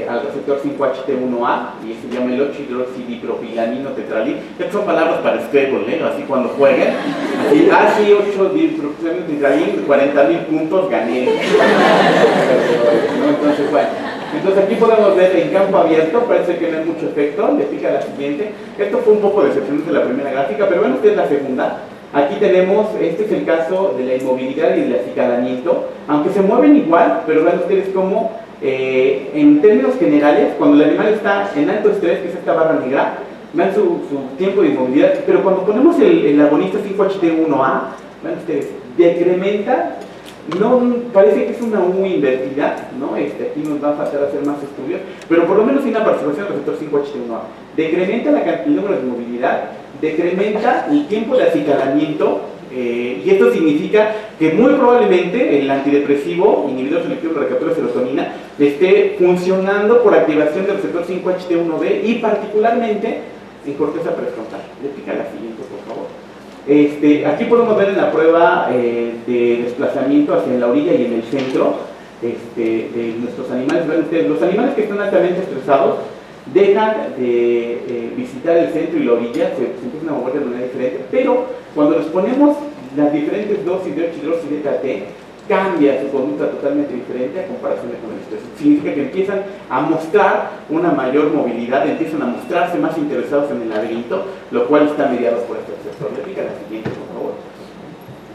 al receptor 5HT1A, y se llama el 8-hidroxidipropilamino tetralil. Estas son palabras para Scrabble, así cuando jueguen, así, 8-hidroxidipropilamino tetralil, 40,000 puntos, gané. Entonces, bueno. Entonces aquí podemos ver en campo abierto, parece que no hay mucho efecto, le pica la siguiente. Esto fue un poco decepcionante la primera gráfica, pero ven ustedes la segunda. Aquí tenemos, este es el caso de la inmovilidad y del acicalamiento, aunque se mueven igual, pero vean ustedes cómo, en términos generales, cuando el animal está en alto estrés, que es esta barra negra, vean su tiempo de inmovilidad, pero cuando ponemos el agonista 5HT1A, vean ustedes, decrementa. No, parece que es una U invertida, ¿no? Aquí nos va a faltar hacer más estudios, pero por lo menos hay una participación del receptor 5HT1A. Decrementa el número de movilidad, decrementa el tiempo de acicalamiento, y esto significa que muy probablemente el antidepresivo, inhibidor selectivo de la recaptura de serotonina, esté funcionando por activación del receptor 5HT1B y particularmente en corteza prefrontal. Le pica la siguiente, por favor. Aquí podemos ver en la prueba de desplazamiento hacia la orilla y en el centro de nuestros animales. Ven ustedes, los animales que están altamente estresados dejan de visitar el centro y la orilla, se empiezan a mover de manera diferente, pero cuando les ponemos las diferentes dosis de 8-hidroxi-DKT, cambia su conducta totalmente diferente a comparación con el estrés. Significa que empiezan a mostrar una mayor movilidad, empiezan a mostrarse más interesados en el laberinto, lo cual está mediado por este receptor. Le pica la siguiente, por favor.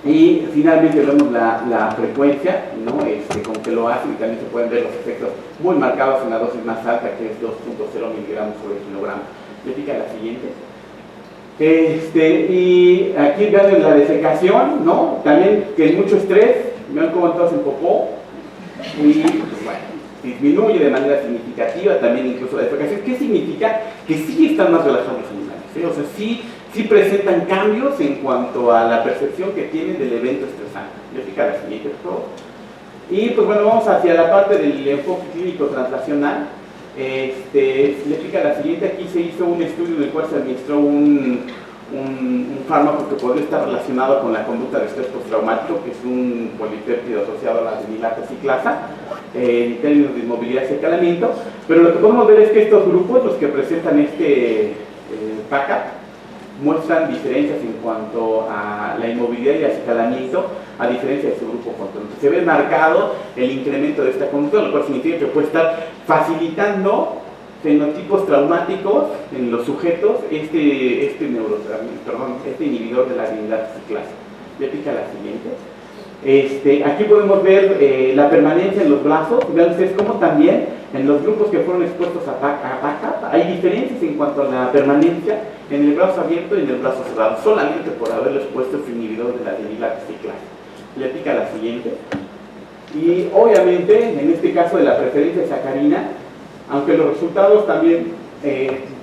Y finalmente vemos la frecuencia, ¿no? Con que lo hacen, y también se pueden ver los efectos muy marcados en la dosis más alta, que es 2.0 miligramos sobre kilogramo. Le pica la siguiente. Y aquí vean la desecación, ¿no? También que hay mucho estrés. Vean cómo todos en popó, y pues, bueno, disminuye de manera significativa también incluso la defecación. ¿Qué significa? Que sí están más relajados los animales, o sea, sí presentan cambios en cuanto a la percepción que tienen del evento estresante. Le pica la siguiente, por favor. Y pues bueno, vamos hacia la parte del enfoque clínico translacional. Le pica la siguiente. Aquí se hizo un estudio en el cual se administró un fármaco que podría estar relacionado con la conducta de estrés postraumático, que es un polipéptido asociado a la adenilato ciclasa, en términos de inmovilidad y acicalamiento. Pero lo que podemos ver es que estos grupos, los que presentan PACAP, muestran diferencias en cuanto a la inmovilidad y acicalamiento, a diferencia de su grupo control. Entonces, se ve marcado el incremento de esta conducta, lo cual significa que puede estar facilitando fenotipos traumáticos en los sujetos este inhibidor de la adenilata ciclasa. Le pica la siguiente. Aquí podemos ver la permanencia en los brazos. Vean ustedes cómo también en los grupos que fueron expuestos a PACAP hay diferencias en cuanto a la permanencia en el brazo abierto y en el brazo cerrado, solamente por haberles puesto este inhibidor de la adenilata ciclasa. Le pica la siguiente. Y obviamente, en este caso de la preferencia de sacarina, aunque los resultados también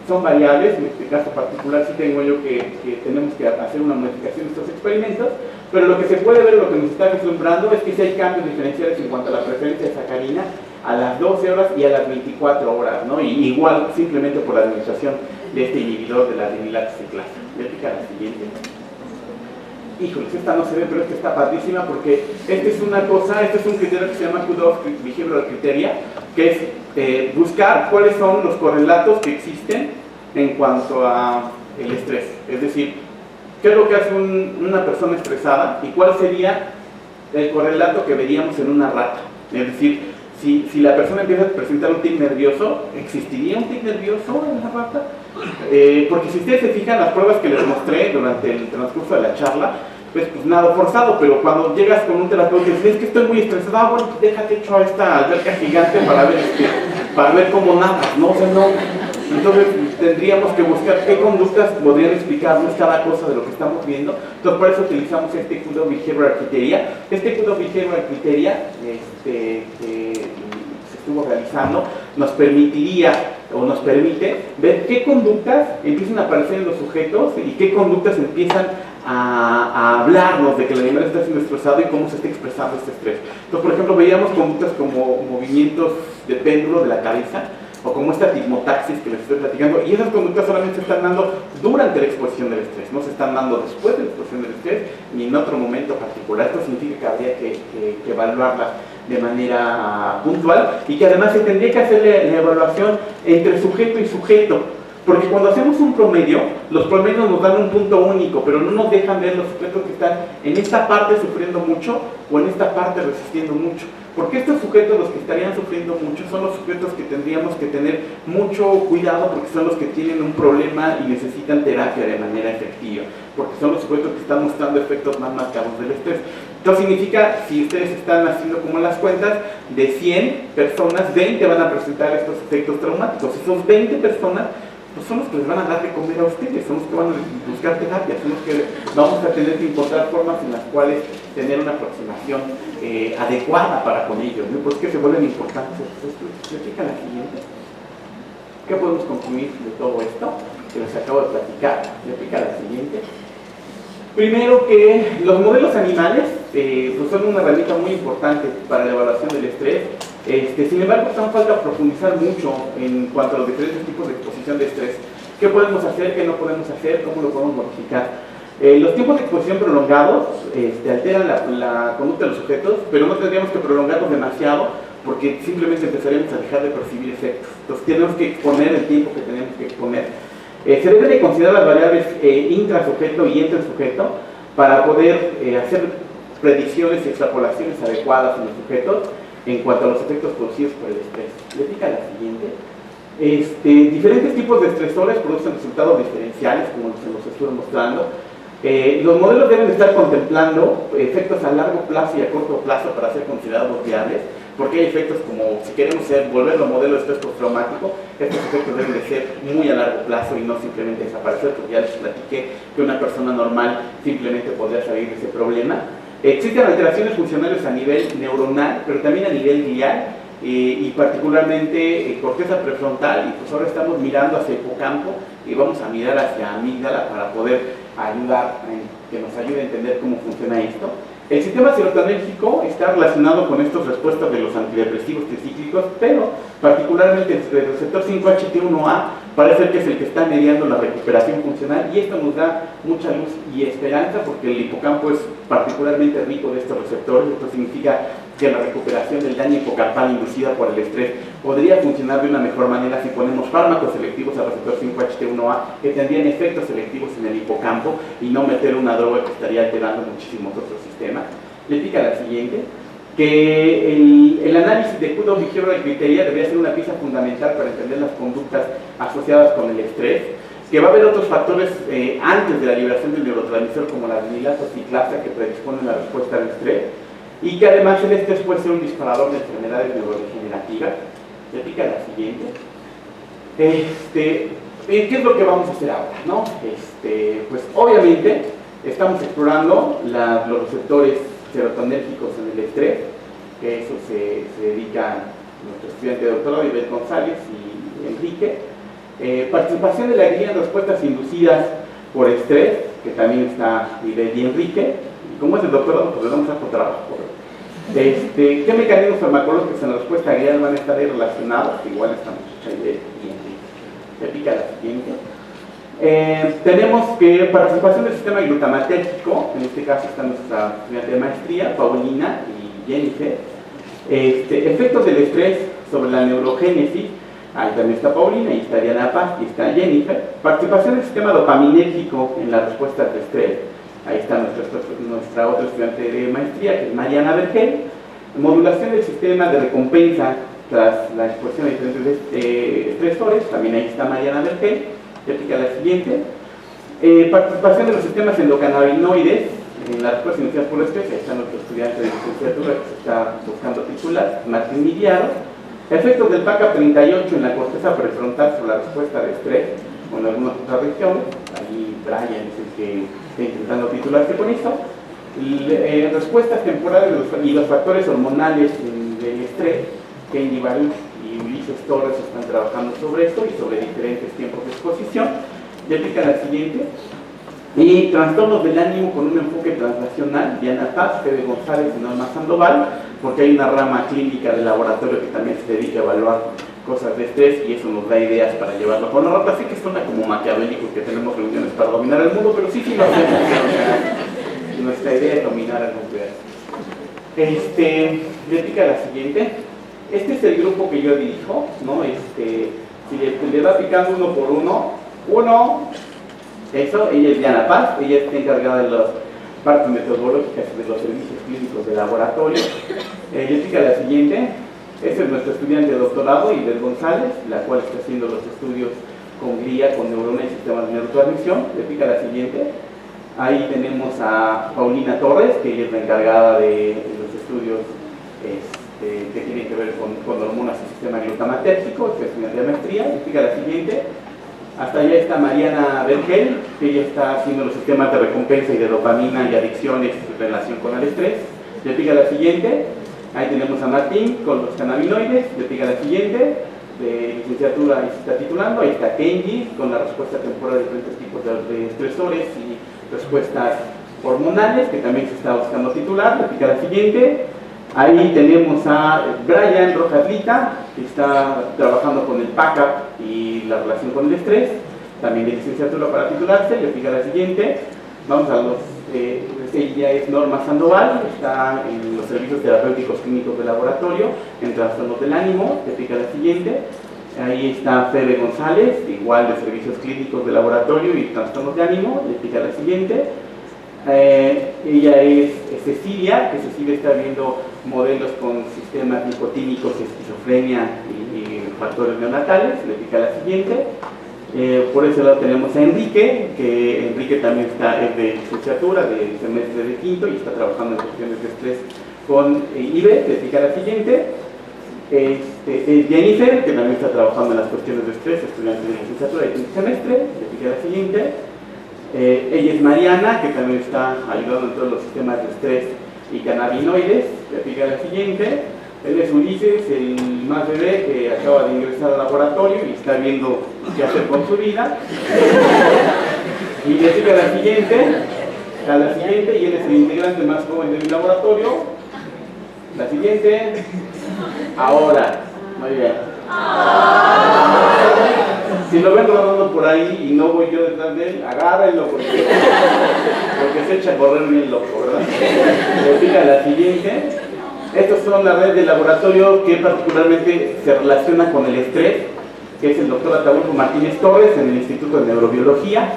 son variables, en este caso particular sí tengo yo que tenemos que hacer una modificación de estos experimentos, pero lo que se puede ver, lo que nos está vislumbrando es que sí hay cambios diferenciales en cuanto a la preferencia de sacarina a las 12 horas y a las 24 horas, ¿no? Y igual simplemente por la administración de este inhibidor de la adenilata ciclasa. Voy a picar la siguiente. Híjoles, esta no se ve, pero esta está padrísima porque este es un criterio que se llama Kudoff Behavioral Criteria, que es buscar cuáles son los correlatos que existen en cuanto a el estrés. Es decir, qué es lo que hace una persona estresada y cuál sería el correlato que veríamos en una rata. Es decir, si la persona empieza a presentar un tic nervioso, ¿existiría un tic nervioso en la rata? Porque si ustedes se fijan las pruebas que les mostré durante el transcurso de la charla, pues nada forzado, pero cuando llegas con un terapeuta y dices, es que estoy muy estresada, bueno, pues déjate hecho a esta alberca gigante para ver cómo nadas, ¿no? O sea, no. Entonces tendríamos que buscar qué conductas podrían explicarnos cada cosa de lo que estamos viendo. Entonces por eso utilizamos este Kudoff Behavioral Criteria. Este Kudoff Behavioral Criteria que se estuvo realizando nos permitiría o nos permite ver qué conductas empiezan a aparecer en los sujetos y qué conductas empiezan a hablarnos de que el animal está siendo estresado y cómo se está expresando este estrés. Entonces, por ejemplo, veíamos conductas como movimientos de péndulo de la cabeza, o como esta tigmotaxis que les estoy platicando, y esas conductas solamente se están dando durante la exposición del estrés, no se están dando después de la exposición del estrés, ni en otro momento particular. Esto significa que habría que evaluarlas de manera puntual, y que además se tendría que hacer la evaluación entre sujeto y sujeto, porque cuando hacemos un promedio, los promedios nos dan un punto único, pero no nos dejan ver los sujetos que están en esta parte sufriendo mucho o en esta parte resistiendo mucho. Porque estos sujetos, los que estarían sufriendo mucho, son los sujetos que tendríamos que tener mucho cuidado, porque son los que tienen un problema y necesitan terapia de manera efectiva, porque son los sujetos que están mostrando efectos más marcados del estrés. Entonces significa, si ustedes están haciendo como las cuentas, de 100 personas, 20 van a presentar estos efectos traumáticos. Esos 20 personas pues son los que les van a dar de comer a ustedes, son los que van a buscar terapia, son los que vamos a tener que encontrar formas en las cuales tener una aproximación adecuada para con ellos, ¿no? Pues que se vuelven importantes estos estudios. ¿Se fijan la siguiente? ¿Qué podemos concluir de todo esto que les acabo de platicar? ¿Se fijan la siguiente? Primero, que los modelos animales pues son una herramienta muy importante para la evaluación del estrés. Sin embargo, nos falta profundizar mucho en cuanto a los diferentes tipos de exposición de estrés. ¿Qué podemos hacer? ¿Qué no podemos hacer? ¿Cómo lo podemos modificar? Los tiempos de exposición prolongados alteran la conducta de los sujetos, pero no tendríamos que prolongarlos demasiado porque simplemente empezaremos a dejar de percibir efectos. Entonces tenemos que exponer el tiempo que tenemos que exponer. Se deben de considerar las variables intrasujeto y entresujeto para poder hacer predicciones y extrapolaciones adecuadas en los sujetos en cuanto a los efectos producidos por el estrés. Le pica la siguiente. Diferentes tipos de estresores producen resultados diferenciales, como se los estuve mostrando. Los modelos deben estar contemplando efectos a largo plazo y a corto plazo para ser considerados viables, porque hay efectos como, si queremos volverlo modelo de estrés postraumático, estos efectos deben de ser muy a largo plazo y no simplemente desaparecer, porque ya les platiqué que una persona normal simplemente podría salir de ese problema. Existen alteraciones funcionales a nivel neuronal, pero también a nivel glial, y particularmente corteza prefrontal, y pues ahora estamos mirando hacia hipocampo y vamos a mirar hacia amígdala para poder ayudar, que nos ayude a entender cómo funciona esto. El sistema serotonérgico está relacionado con estas respuestas de los antidepresivos tricíclicos, pero particularmente el receptor 5-HT1A parece que es el que está mediando la recuperación funcional, y esto nos da mucha luz y esperanza porque el hipocampo es particularmente rico de estos receptores. Esto significa que la recuperación del daño hipocampal inducida por el estrés podría funcionar de una mejor manera si ponemos fármacos selectivos al receptor 5-HT1A que tendrían efectos selectivos en el hipocampo y no meter una droga que estaría alterando muchísimos otros sistemas. Le pica la siguiente, que el análisis de Kudo Behavioral Criteria debería ser una pieza fundamental para entender las conductas asociadas con el estrés, que va a haber otros factores antes de la liberación del neurotransmisor como la adenilato ciclasa que predisponen la respuesta al estrés, y que además el estrés puede ser un disparador de enfermedades neurodegenerativas. Le pica la siguiente. ¿Qué es lo que vamos a hacer ahora, no? Pues obviamente estamos explorando los receptores serotonérgicos en el estrés, que eso se dedica nuestro estudiante de doctorado Ivette González y Enrique. Participación de la guía en respuestas inducidas por estrés, que también está Ivette y Enrique. Y como es el doctorado, pues le damos a trabajo. ¿Qué mecanismos farmacológicos en la respuesta guial van a estar ahí relacionados? Igual estamos Ivette y Enrique. Se pica la siguiente. Tenemos que participación del sistema glutamatérgico, en este caso está nuestra estudiante de maestría, Paulina y Jennifer. Efectos del estrés sobre la neurogénesis, ahí también está Paulina, y está Diana Paz, y está Jennifer. Participación del sistema dopaminérgico en la respuesta al estrés, ahí está nuestra otra estudiante de maestría, que es Mariana Vergel. Modulación del sistema de recompensa tras la exposición a diferentes estresores, también ahí está Mariana Vergel. Ya pica la siguiente. Participación de los sistemas endocannabinoides en la respuesta inicial por estrés. Ahí está nuestro estudiante de licenciatura que se está buscando titular, Martín Millaro. Efectos del PACA38 en la corteza prefrontal sobre la respuesta de estrés o en algunas otras regiones. Ahí Brian es el que está intentando titularse con eso. Respuestas temporales y los factores hormonales del estrés, Kenji Baruch y Ulises Torres están trabajando sobre esto y sobre diferentes tiempos de exposición. Ya pica la siguiente. Y trastornos del ánimo con un enfoque translacional, Diana Paz, Fede González y Norma Sandoval, porque hay una rama clínica del laboratorio que también se dedica a evaluar cosas de estrés y eso nos da ideas para llevarlo con la rota. Así que suena como maquiavélico que tenemos reuniones para dominar el mundo, pero sí lo hacemos. Nuestra idea es dominar el mundo. Ya pica la siguiente. Este es el grupo que yo dirijo, ¿no? Si le va picando uno por uno, eso, ella es Diana Paz, ella está encargada de las partes metodológicas de los servicios clínicos de laboratorio. Le pica la siguiente, este es nuestro estudiante de doctorado, Ivette González, la cual está haciendo los estudios con glía, con neuronas y sistemas de neurotransmisión. Le pica la siguiente, ahí tenemos a Paulina Torres, que ella es la encargada de los estudios que tienen que ver con hormonas y sistema glutamatérgico, que es estudiante de maestría. Le pica la siguiente. Hasta allá está Mariana Vergel, que ella está haciendo los sistemas de recompensa y de dopamina y adicciones en relación con el estrés. Le pica la siguiente. Ahí tenemos a Martín con los cannabinoides. Le pica la siguiente. De licenciatura y se está titulando. Ahí está Kenji con la respuesta temporal de diferentes tipos de estresores y respuestas hormonales, que también se está buscando titular. Le pica la siguiente. Ahí tenemos a Brian Rojas Lita, que está trabajando con el PACA y la relación con el estrés, también de licenciatura para titularse. Le pica la siguiente. Vamos a ella es Norma Sandoval, está en los servicios terapéuticos clínicos de laboratorio, en trastornos del ánimo. Le pica la siguiente. Ahí está Fede González, igual de servicios clínicos de laboratorio y trastornos de ánimo. Le pica la siguiente. Ella es Cecilia, que Cecilia está viendo modelos con sistemas nicotínicos, esquizofrenia y factores neonatales. Le pica la siguiente. Por ese lado tenemos a Enrique, que Enrique también es de licenciatura, de semestre de quinto y está trabajando en cuestiones de estrés con Ivette. Le pica la siguiente. Es Jennifer, que también está trabajando en las cuestiones de estrés, estudiante de licenciatura de quinto semestre. Le pica la siguiente. Ella es Mariana, que también está ayudando en todos los sistemas de estrés y cannabinoides. Le pica la siguiente. Él es Ulises, el más bebé que acaba de ingresar al laboratorio y está viendo qué hacer con su vida. Y le pica la siguiente, y él es el integrante más joven de mi laboratorio. La siguiente. Ahora. Muy bien. Si lo ven rodando por ahí y no voy yo detrás de él, agárrenlo porque se echa a correr bien loco, ¿verdad? Le pica la siguiente. Estos son la red de laboratorio que particularmente se relaciona con el estrés, que es el doctor Ataúlfo Martínez Torres en el Instituto de Neurobiología.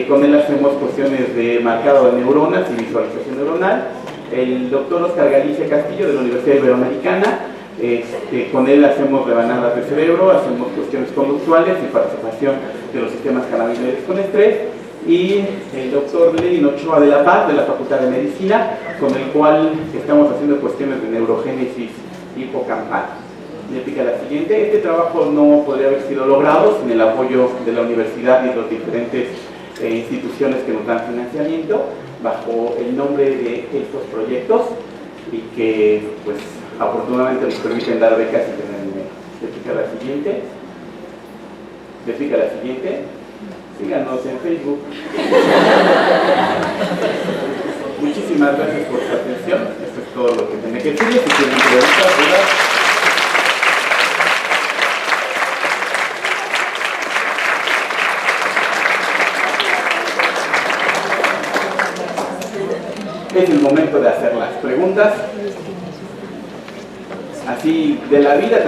Con él hacemos cuestiones de marcado de neuronas y visualización neuronal. El doctor Oscar Galicia Castillo de la Universidad Iberoamericana, con él hacemos rebanadas de cerebro, hacemos cuestiones conductuales y participación de los sistemas cannabinoides con estrés. Y el doctor Lenin Ochoa de la Paz de la Facultad de Medicina, con el cual estamos haciendo cuestiones de neurogénesis hipocampal. Le pica la siguiente. Este trabajo no podría haber sido logrado sin el apoyo de la universidad y de las diferentes instituciones que nos dan financiamiento bajo el nombre de estos proyectos y que pues afortunadamente nos permiten dar becas y tener dinero. Le pica la siguiente. Le pica la siguiente. Síganos en Facebook. Muchísimas gracias por su atención. Esto es todo lo que tenía que decir. Si tienen preguntas, dudas. Es el momento de hacer las preguntas. Así de la vida.